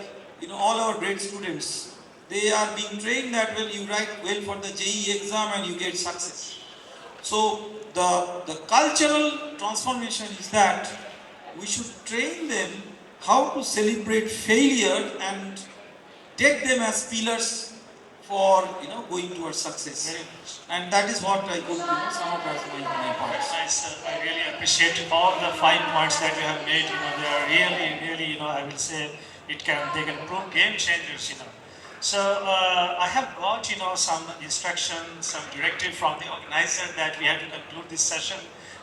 all our great students, they are being trained that well, you write well for the JEE exam and you get success. So the cultural transformation is that we should train them how to celebrate failure and take them as pillars for going towards success. And that is what I could sum up as my points. Nice. I really appreciate all the 5 points that you have made. They are really, I will say, they can prove game changers. So I have got, some instructions, some directive from the organizer that we have to conclude this session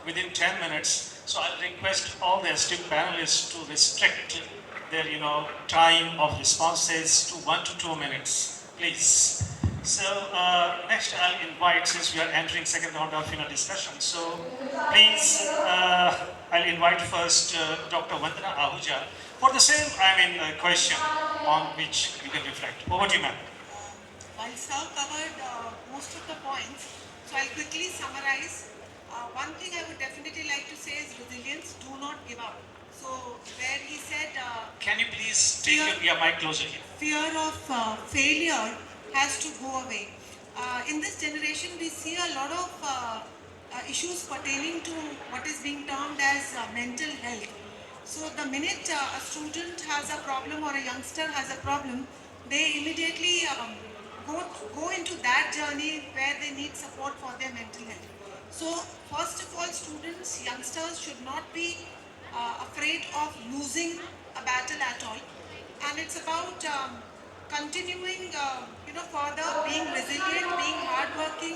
within 10 minutes. So I'll request all the esteemed panelists to restrict their, time of responses to 1 to 2 minutes, please. So next I'll invite, since we are entering second round of discussion, so please I'll invite first Dr. Vandana Ahuja for the same question on which you can reflect. Over to you, ma'am. While Sir covered most of the points, so I'll quickly summarize. One thing I would definitely like to say is resilience. Do not give up. So where he said, can you please take your mic closer here? Fear of failure has to go away. In this generation, we see a lot of issues pertaining to what is being termed as mental health. So the minute a student has a problem or a youngster has a problem, they immediately go into that journey where they need support for their mental health. So first of all, students, youngsters should not be afraid of losing a battle at all. And it's about continuing, further, being resilient, being hardworking.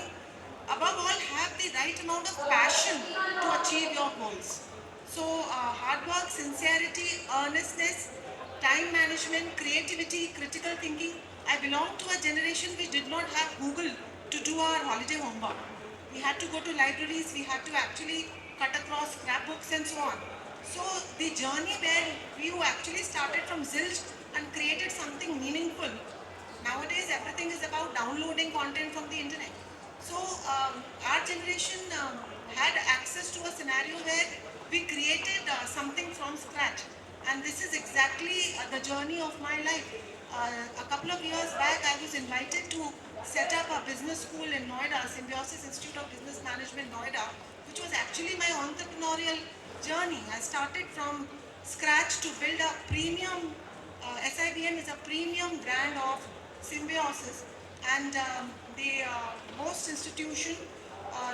Above all, have the right amount of passion to achieve your goals. So hard work, sincerity, earnestness, time management, creativity, critical thinking. I belong to a generation which did not have Google to do our holiday homework. We had to go to libraries, we had to actually cut across scrapbooks and so on. So the journey where we actually started from zilch and created something meaningful. Nowadays everything is about downloading content from the internet. So our generation had access to a scenario where we created something from scratch. And this is exactly the journey of my life. A couple of years back I was invited to set up a business school in Noida, Symbiosis Institute of Business Management, Noida, which was actually my entrepreneurial journey. I started from scratch to build a premium, SIBM is a premium brand of Symbiosis, and the host institution,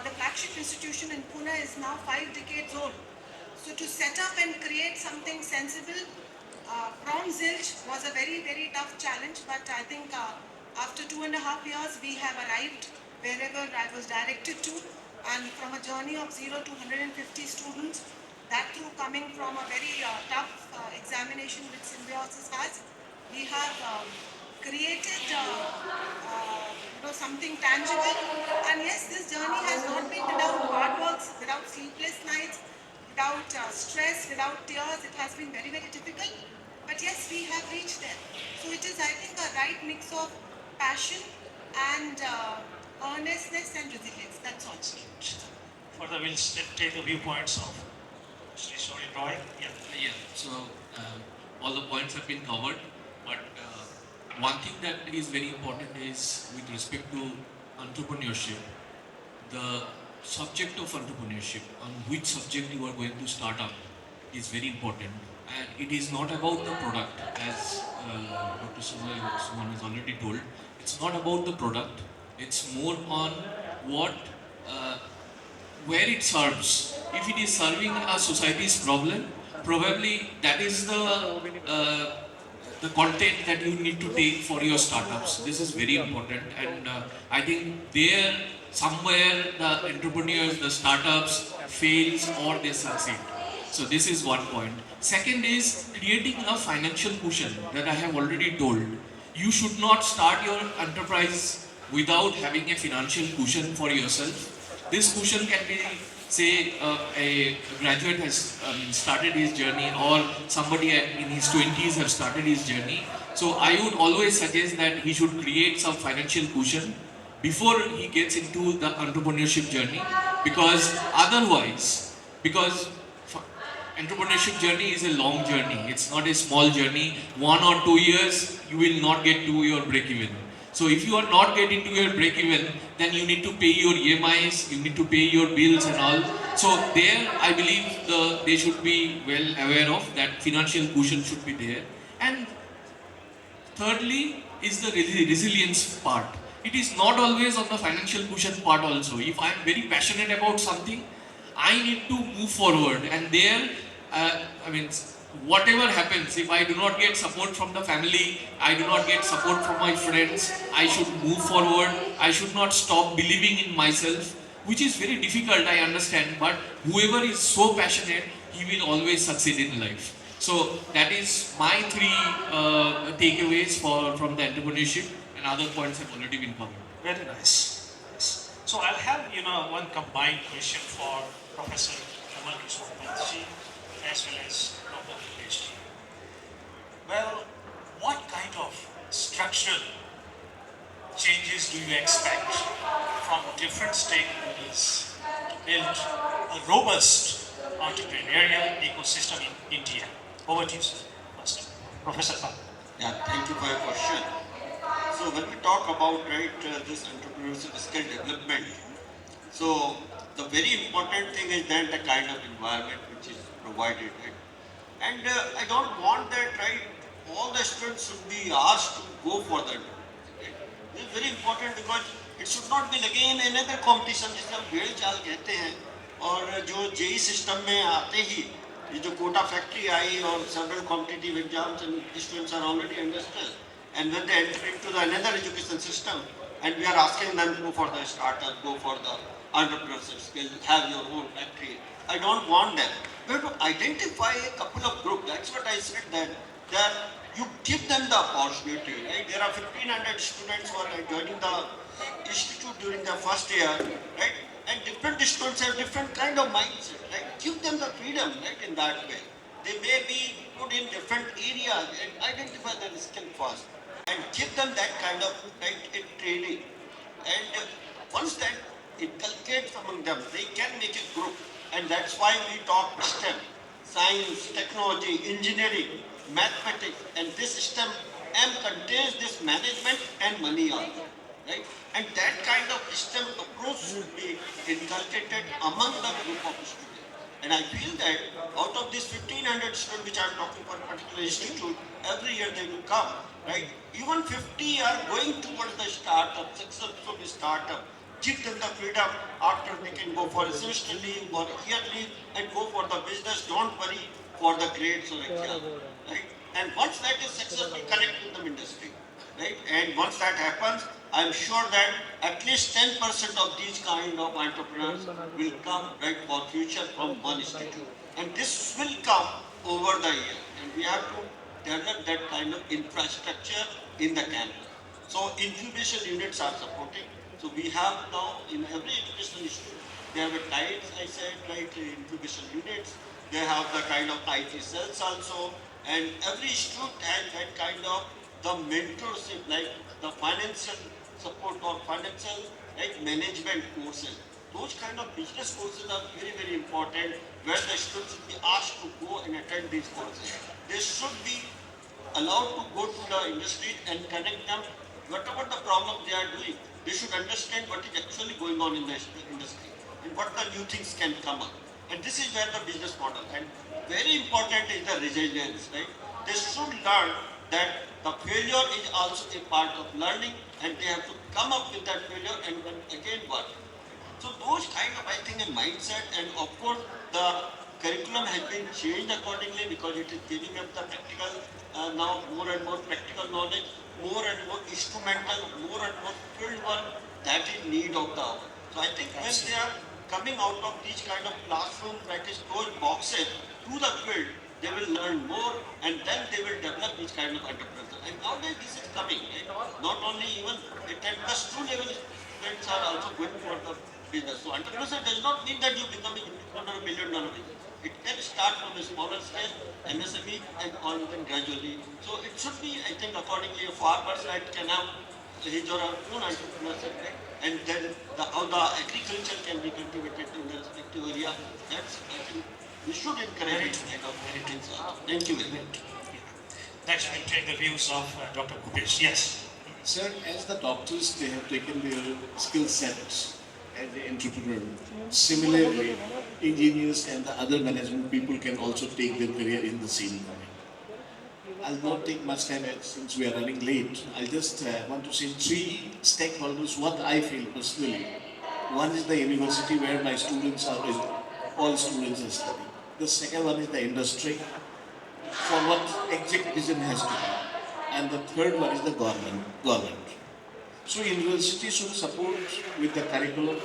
the flagship institution in Pune is now 5 decades old. So to set up and create something sensible from zilch was a very, very tough challenge, but I think after 2.5 years we have arrived wherever I was directed to, and from a journey of 0 to 150 students, that too coming from a very tough examination which Symbiosis has, we have created something tangible. And yes, this journey has not been without hard works, without sleepless nights, without stress, without tears. It has been very, very difficult. But yes, we have reached there. So it is, I think, a right mix of passion and earnestness and resilience. That's all. Further, we'll take the viewpoints of Sri Sorin Roy. Yeah. Yeah, so all the points have been covered, but one thing that is very important is with respect to entrepreneurship, the subject of entrepreneurship, on which subject you are going to start up is very important. And it is not about the product, as Dr. Suman has already told. It's not about the product, it's more on what where it serves. If it is serving a society's problem, probably that is the content that you need to take for your startups. This is very important, and I think there somewhere the entrepreneurs, the startups fails or they succeed. So this is one point. Second is creating a financial cushion that I have already told. You should not start your enterprise without having a financial cushion for yourself. This cushion can be, say, a graduate has started his journey, or somebody in his 20s have started his journey. So I would always suggest that he should create some financial cushion before he gets into the entrepreneurship journey, because otherwise, because entrepreneurship journey is a long journey. It's not a small journey. 1 or 2 years, you will not get to your break even. So if you are not getting to your break even, then you need to pay your EMIs, you need to pay your bills and all. So there, I believe they should be well aware of that financial cushion should be there. And thirdly is the resilience part. It is not always on the financial cushion part also. If I am very passionate about something, I need to move forward, and there, whatever happens, if I do not get support from the family, I do not get support from my friends, I should move forward. I should not stop believing in myself, which is very difficult, I understand, but whoever is so passionate, he will always succeed in life. So that is my three takeaways from the entrepreneurship, and other points have already been covered. Very nice. Yes. So I'll have one combined question for Professor Kamal Kishore Pantji as well as Dr. Dipesh. Well, what kind of structural changes do you expect from different stakeholders to build a robust entrepreneurial ecosystem in India? Over to you, sir. First, Professor Pal. Yeah, thank you for your question. So when we talk about this entrepreneurship skill development, so the very important thing is that the kind of environment which is provided, right? And I don't want that, right? All the students should be asked to go for the entrepreneurship. Right? This is very important because it should not be again another competition जिसे हम भेड़ चाल कहते हैं, और जो JEE system में आते ही ये जो कोटा फैक्ट्री आई और several competitive exams and students are already understood, and when they enter into the another education system and we are asking them to go for the startup, go for the entrepreneurship skill, have your own factory. I don't want that. We have to identify a couple of groups. That's what I said, that you give them the opportunity. Right? There are 1,500 students who are joining the institute during the first year, right? And different students have different kind of mindset, right? Give them the freedom, right? In that way, they may be good in different areas, and identify their skill first, and give them that kind of training. And once that inculcates among them, they can make a group, and that's why we talk STEM: science, technology, engineering, mathematics, and this STEM M contains this management and money also. right? And that kind of STEM approach should be inculcated among the group of students. And I feel that out of these 1,500 students which I am talking for a particular institute, every year they will come, right? Even 50 are going towards the startup, successful startup. Give them the freedom after they can go for a semester leave or a year leave and go for the business. Don't worry for the grades or exam, right? And once that is successful, connect with the industry, right? And once that happens, I'm sure that at least 10% of these kind of entrepreneurs will come right for future from one institute. And this will come over the year. And we have to develop that kind of infrastructure in the campus. So incubation units are supporting. So we have now in every educational institute, they have a types, I said, right, incubation units. They have the kind of IT cells also. And every institute has that kind of the mentorship, like the financial support or financial like management courses. Those kind of business courses are very, very important where the students should be asked to go and attend these courses. They should be allowed to go to the industry and connect them. Whatever the problem they are doing, they should understand what is actually going on in the industry and what the new things can come up. And this is where the business model and very important is the resilience, right? They should learn that the failure is also a part of learning and they have to come up with that failure and then again work. So those kind of, I think, a mindset and of course the curriculum has been changed accordingly because it is giving up the practical, now more and more practical knowledge, more and more instrumental, more and more field work that is need of the hour. So I think when they are coming out of these kind of classroom practice, those boxes to the field, they will learn more and then they will develop these kind of entrepreneurs. And nowadays this is coming, right? Not only even at plus two level students are also going for the business. So entrepreneurship does not mean that you become a unicorn or a billion-dollar business. It can start from a smaller scale, MSME, and on then gradually. So it should be, I think, accordingly, a farmer's right can have his or her own entrepreneurship, right? And then how the agriculture can be cultivated in the respective area. That's, I think, we should encourage it kind of things. Thank you very much. Next, we'll take the views of Dr. Kupesh. Yes. Sir, as the doctors, they have taken their skill sets as the entrepreneur. Similarly, engineers and the other management people can also take their career in the same way. I'll not take much time since we are running late. I just want to say three stakeholders, what I feel personally. One is the university where my students are, all students are studying. The second one is the industry, for what exact vision has to be. And the third one is the government. So university should support with the curriculum,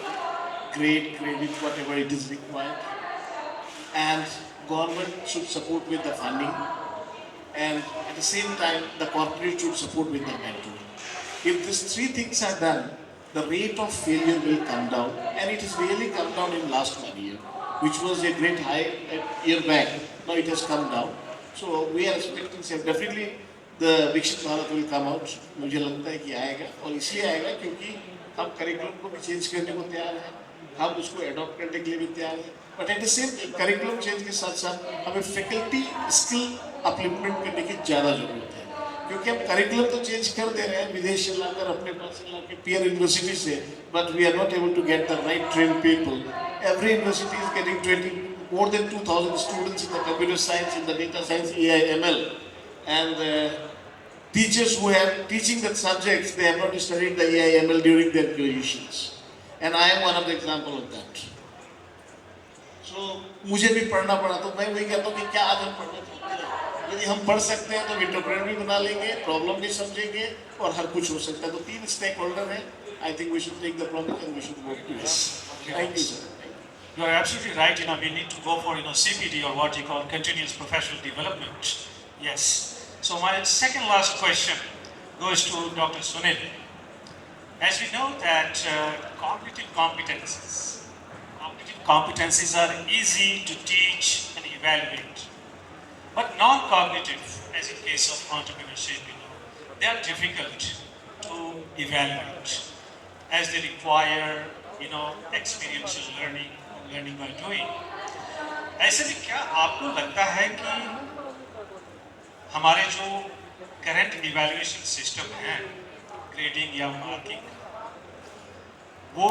grade, credit, whatever it is required. And government should support with the funding. And at the same time, the corporate should support with the mentoring. If these three things are done, the rate of failure will come down. And it has really come down in last 1 year, which was a great high a year back. Now it has come down. So we are expecting definitely the Vikshit Bharat will come out. मुझे लगता है कि आएगा और इसलिए आएगा क्योंकि हम करिकुलम को भी चेंज करने को तैयार हैं, हम उसको एडॉप्ट करने के लिए भी तैयार हैं, but at the same curriculum change के साथ साथ हमें फैकल्टी स्किल अपलिफ्टमेंट करने की ज़्यादा ज़रूरत है क्योंकि हम करिकुलम तो चेंज कर दे रहे हैं विदेश से लाकर अपने पास से लाकर पीयर यूनिवर्सिटी से, but we are not able to get the right train people. Every university is getting 20 more than 2,000 students in the computer science, in the data science, AI, ML, and teachers who are teaching the subjects, they have not studied the AI, ML during their graduations, and I am one of the example of that. So मुझे भी पढ़ना पड़ा तो मैं वही कहता हूँ कि क्या आज हम पढ़ना चाहते हैं. यदि हम पढ़ सकते हैं तो एंटरप्रेन्योर भी बना लेंगे, प्रॉब्लम भी समझेंगे और हर कुछ हो सकता है. तो तीन स्टेक होल्डर हैं. I think we should take the promise and we should work together. Thank you, sir. You are absolutely right. We need to go for CPD or what you call continuous professional development. Yes. So my second last question goes to Dr. Sunil. As we know that cognitive competencies are easy to teach and evaluate, but non-cognitive, as in case of entrepreneurship, they are difficult to evaluate, as they require experiential learning by doing. ऐसे में क्या आपको लगता है कि हमारे जो current evaluation system है, ग्रेडिंग या मार्किंग, वो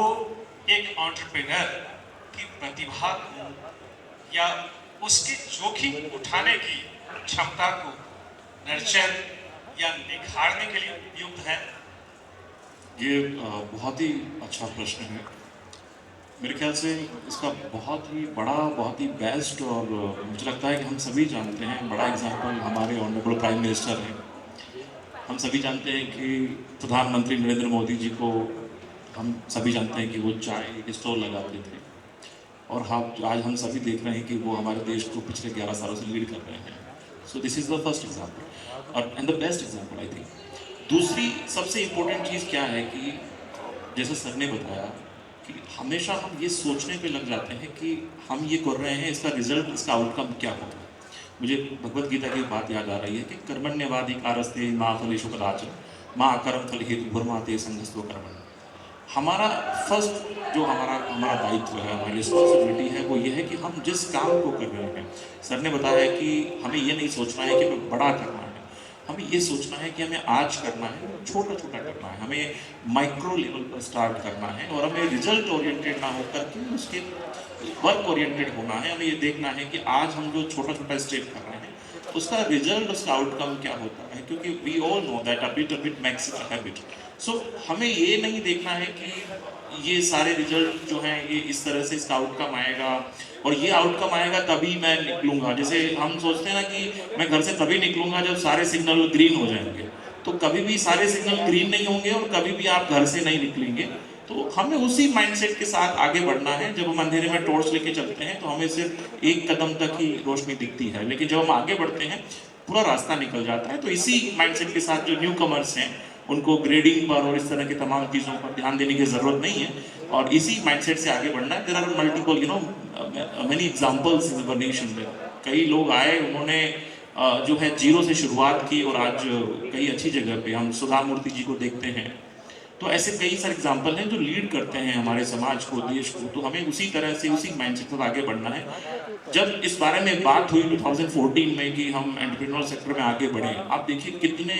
एक एंटरप्रेन्योर की प्रतिभा को या उसके जोखिम उठाने की क्षमता को नर्चर या निखारने के लिए उपयुक्त है? ये बहुत ही अच्छा प्रश्न है। मेरे ख्याल से इसका बहुत ही बड़ा, बहुत ही बेस्ट और मुझे लगता है कि हम सभी जानते हैं, बड़ा एग्जाम्पल हमारे ऑनरेबल प्राइम मिनिस्टर हैं। हम सभी जानते हैं कि प्रधानमंत्री नरेंद्र मोदी जी को हम सभी जानते हैं कि वो चाय के स्टॉल लगाते थे, और हम आज हम सभी देख रहे हैं कि वो हमारे देश को पिछले 11 सालों से लीड कर रहे हैं। So this is the first example और and the best example I think. दूसरी सबसे इम्पोर्टेंट चीज़ क्या है कि जैसे सर ने बताया कि हमेशा हम ये सोचने पे लग जाते हैं कि हम ये कर रहे हैं, इसका रिजल्ट, इसका आउटकम क्या होगा। मुझे भगवत गीता की बात याद आ रही है कि कर्मण्यवादी कारस्ते माँ फलेषु कदाचन माँ कर्म फल हेतु भूर्माते संगस्तो कर्मण्य। हमारा फर्स्ट जो हमारा हमारा दायित्व है, हमारी रिस्पॉन्सिबिलिटी है, वो ये है कि हम जिस काम को कर रहे हैं, सर ने बताया कि हमें ये नहीं सोचना है कि हमें बड़ा करना है, हमें ये सोचना है कि हमें आज करना है, छोटा छोटा करना है, हमें माइक्रो लेवल पर स्टार्ट करना है और हमें रिजल्ट ओरिएंटेड ना होकर के उसके वर्क ओरिएंटेड होना है। हमें ये देखना है कि आज हम जो छोटा छोटा स्टेप कर रहे हैं उसका रिजल्ट, उसका आउटकम क्या होता है, क्योंकि we all know that a bit makes a habit. So हमें ये नहीं देखना है कि ये सारे रिजल्ट जो हैं ये इस तरह से इसका आउटकम आएगा और ये आउटकम आएगा तभी मैं निकलूंगा। जैसे हम सोचते हैं ना कि मैं घर से तभी निकलूंगा जब सारे सिग्नल ग्रीन हो जाएंगे, तो कभी भी सारे सिग्नल ग्रीन नहीं होंगे और कभी भी आप घर से नहीं निकलेंगे। तो हमें उसी माइंडसेट के साथ आगे बढ़ना है। जब हम अंधेरे में टॉर्च लेके चलते हैं तो हमें सिर्फ एक कदम तक ही रोशनी दिखती है, लेकिन जब हम आगे बढ़ते हैं पूरा रास्ता निकल जाता है। तो इसी माइंडसेट के साथ जो न्यू कमर्स हैं उनको ग्रेडिंग पर और इस तरह की तमाम चीज़ों पर ध्यान देने की ज़रूरत नहीं है और इसी माइंडसेट से आगे बढ़ना है। There are multiple many examples in our nation में। कई लोग आए, उन्होंने जो है जीरो से शुरुआत की और आज कई अच्छी जगह पे हम सुधा मूर्ति जी को देखते हैं। तो ऐसे कई सारे एग्जाम्पल हैं जो लीड करते हैं हमारे समाज को, देश को। तो हमें उसी तरह से उसी माइंडसेट पर आगे बढ़ना है। जब इस बारे में बात हुई 2014 में कि हम एंटरप्रेन्योर सेक्टर में आगे बढ़े, आप देखिए कितने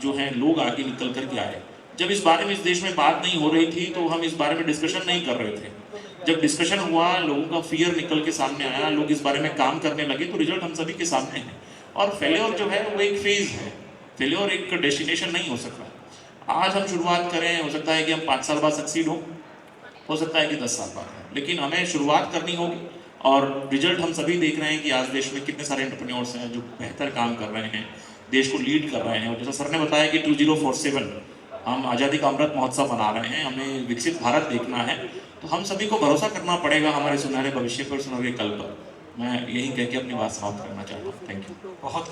जो हैं लोग आगे निकल करके आए। जब इस बारे में इस देश में बात नहीं हो रही थी तो हम इस बारे में डिस्कशन नहीं कर रहे थे। जब डिस्कशन हुआ, लोगों का फियर निकल के सामने आया, लोग इस बारे में काम करने लगे, तो रिजल्ट हम सभी के सामने है। और फेल्योर जो है वो एक फेज है, फेल्योर एक डेस्टिनेशन नहीं हो सकता। आज हम शुरुआत करें, हो सकता है कि हम 5 साल बाद सक्सीड हो सकता है कि 10 साल बाद, लेकिन हमें शुरुआत करनी होगी। और रिजल्ट हम सभी देख रहे हैं कि आज देश में कितने सारे एंटरप्रेन्योर्स हैं जो बेहतर काम कर रहे हैं, देश को लीड कर रहे हैं। और जैसा सर ने बताया कि 2047 हम आज़ादी का अमृत महोत्सव मना रहे हैं, हमें विकसित भारत देखना है, तो हम सभी को भरोसा करना पड़ेगा हमारे सुनहरे भविष्य पर, सुनहरे कल पर। मैं यही कह के अपनी बात समाप्त करना चाहता हूँ। Thank you. बहुत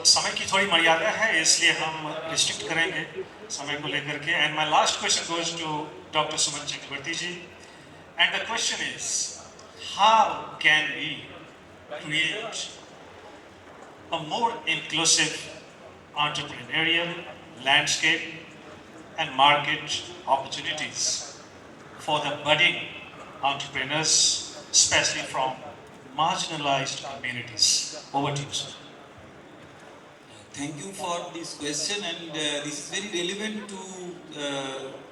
समय की थोड़ी मर्यादा है, इसलिए हम रिस्ट्रिक्ट करेंगे समय को लेकर के। And my last question goes to doctor Suman Chakraborty ji, and the question is, how can we create a more inclusive entrepreneurial landscape and market opportunities for the budding entrepreneurs, especially from marginalized communities? Over to you, sir. Thank you for this question, and this is very relevant to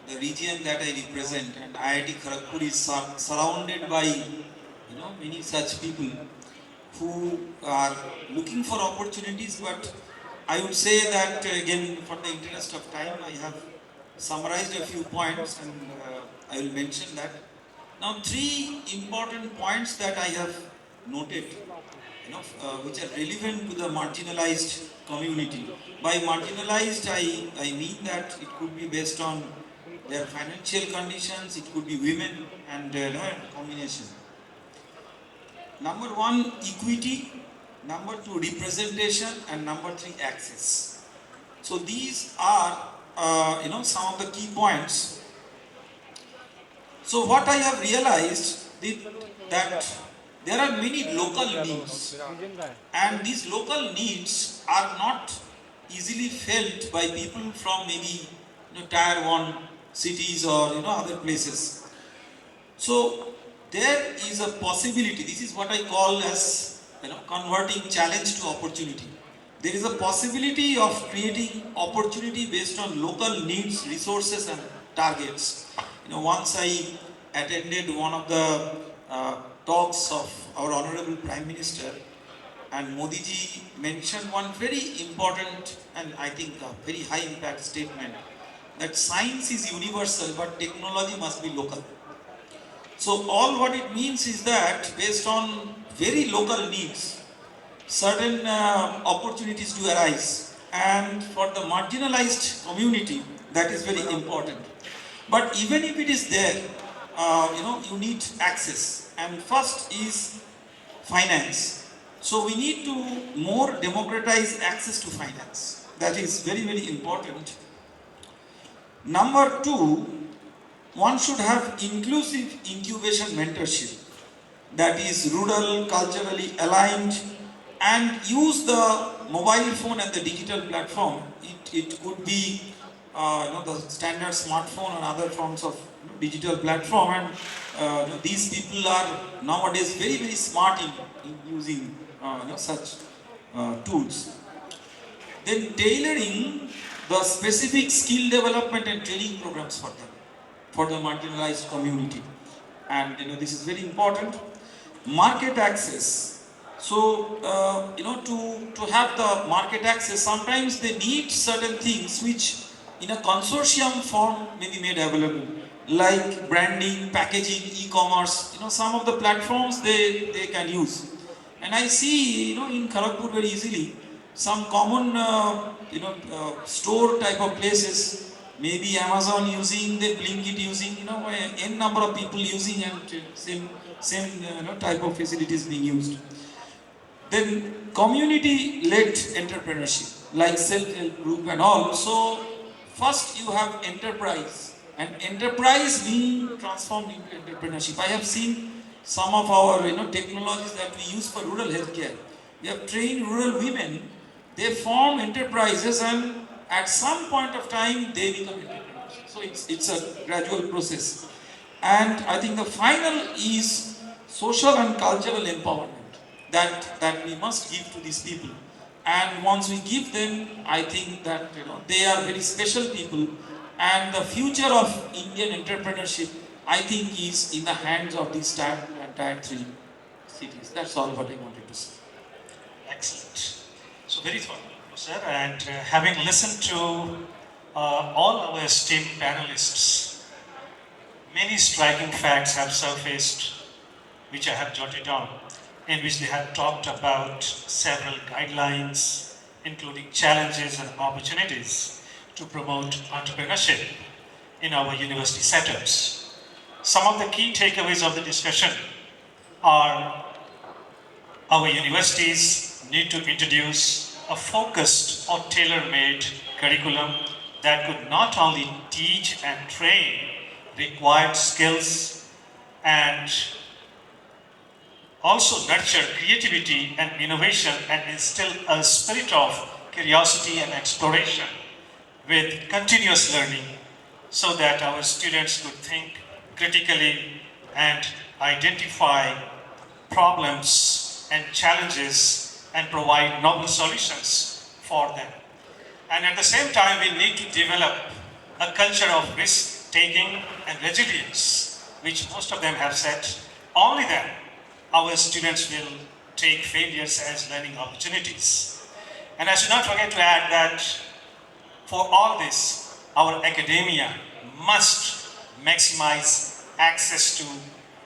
the region that I represent. And IIT Kharagpur is surrounded by many such people who are looking for opportunities. But I would say that again, for the interest of time, I have summarized a few points, and I will mention that. Now, 3 important points that I have noted, which are relevant to the marginalized community. By marginalized, I mean that it could be based on their financial conditions, it could be women, and combination. Number 1, equity. Number 2, representation, and number 3, access. So these are some of the key points. So what I have realized is that there are many local needs, and these local needs are not easily felt by people from maybe tier 1 cities or other places. So there is a possibility. This is what I call as converting challenge to opportunity. There is a possibility of creating opportunity based on local needs, resources, and targets. Once I attended one of the talks of our Honorable Prime Minister, and Modi ji mentioned one very important and I think a very high impact statement, that science is universal but technology must be local. So all what it means is that based on very local needs, certain opportunities do arise, and for the marginalized community that is very important. But even if it is there, you need access, and first is finance. So we need to more democratize access to finance. That is very, very important. Number two, one should have inclusive incubation mentorship that is rural, culturally aligned, and use the mobile phone and the digital platform. It could be the standard smartphone and other forms of digital platform, and these people are nowadays very, very smart in using such tools. Then tailoring the specific skill development and training programs for them, for the marginalized community. And this is very important. Market access. So to have the market access, sometimes they need certain things which in a consortium form may be made available, like branding, packaging, e-commerce. Some of the platforms they can use. And I see in Kharagpur very easily some common store type of places, maybe Amazon using, the Blinkit using, n number of people using, and same type of facilities being used. Then community-led entrepreneurship, like self-help group and all. So first you have enterprise, and enterprise being transformed into entrepreneurship. I have seen some of our technologies that we use for rural healthcare. We have trained rural women, they form enterprises, and at some point of time they become entrepreneurs. So it's a gradual process. And I think the final is social and cultural empowerment that we must give to these people. And once we give them, I think that they are very special people, and the future of Indian entrepreneurship, I think, is in the hands of these Tier 2 and Tier 3 cities. That's all what I wanted to say. Excellent. So very thoughtful, sir. And having listened to all our esteemed panelists, many striking facts have surfaced, which I have jotted down, in which they have talked about several guidelines, including challenges and opportunities to promote entrepreneurship in our university setups. Some of the key takeaways of the discussion are our universities need to introduce a focused or tailor-made curriculum that could not only teach and train required skills and also nurture creativity and innovation, and instill a spirit of curiosity and exploration with continuous learning, so that our students could think critically and identify problems and challenges and provide novel solutions for them. And at the same time, we need to develop a culture of risk-taking and resilience, which most of them have said. Only then our students will take failures as learning opportunities. And I should not forget to add that for all this, our academia must maximize access to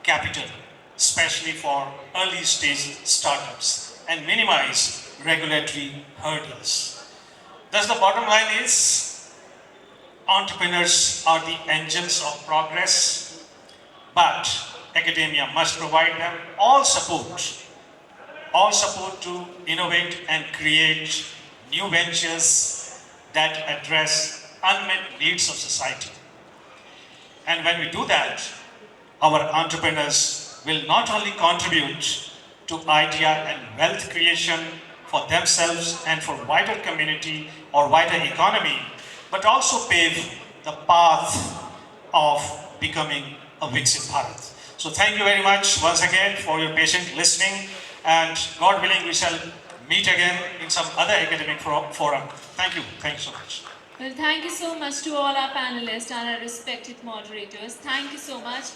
capital, especially for early stage startups, and minimize regulatory hurdles. Thus the bottom line is, entrepreneurs are the engines of progress, but academia must provide them all support to innovate and create new ventures that address unmet needs of society. And when we do that, our entrepreneurs will not only contribute to idea and wealth creation for themselves and for wider community or wider economy, but also pave the path of becoming a Viksit Bharat. So thank you very much once again for your patient listening, and God willing we shall meet again in some other academic forum. Thank you so much. Well, thank you so much to all our panelists and our respected moderators. Thank you so much.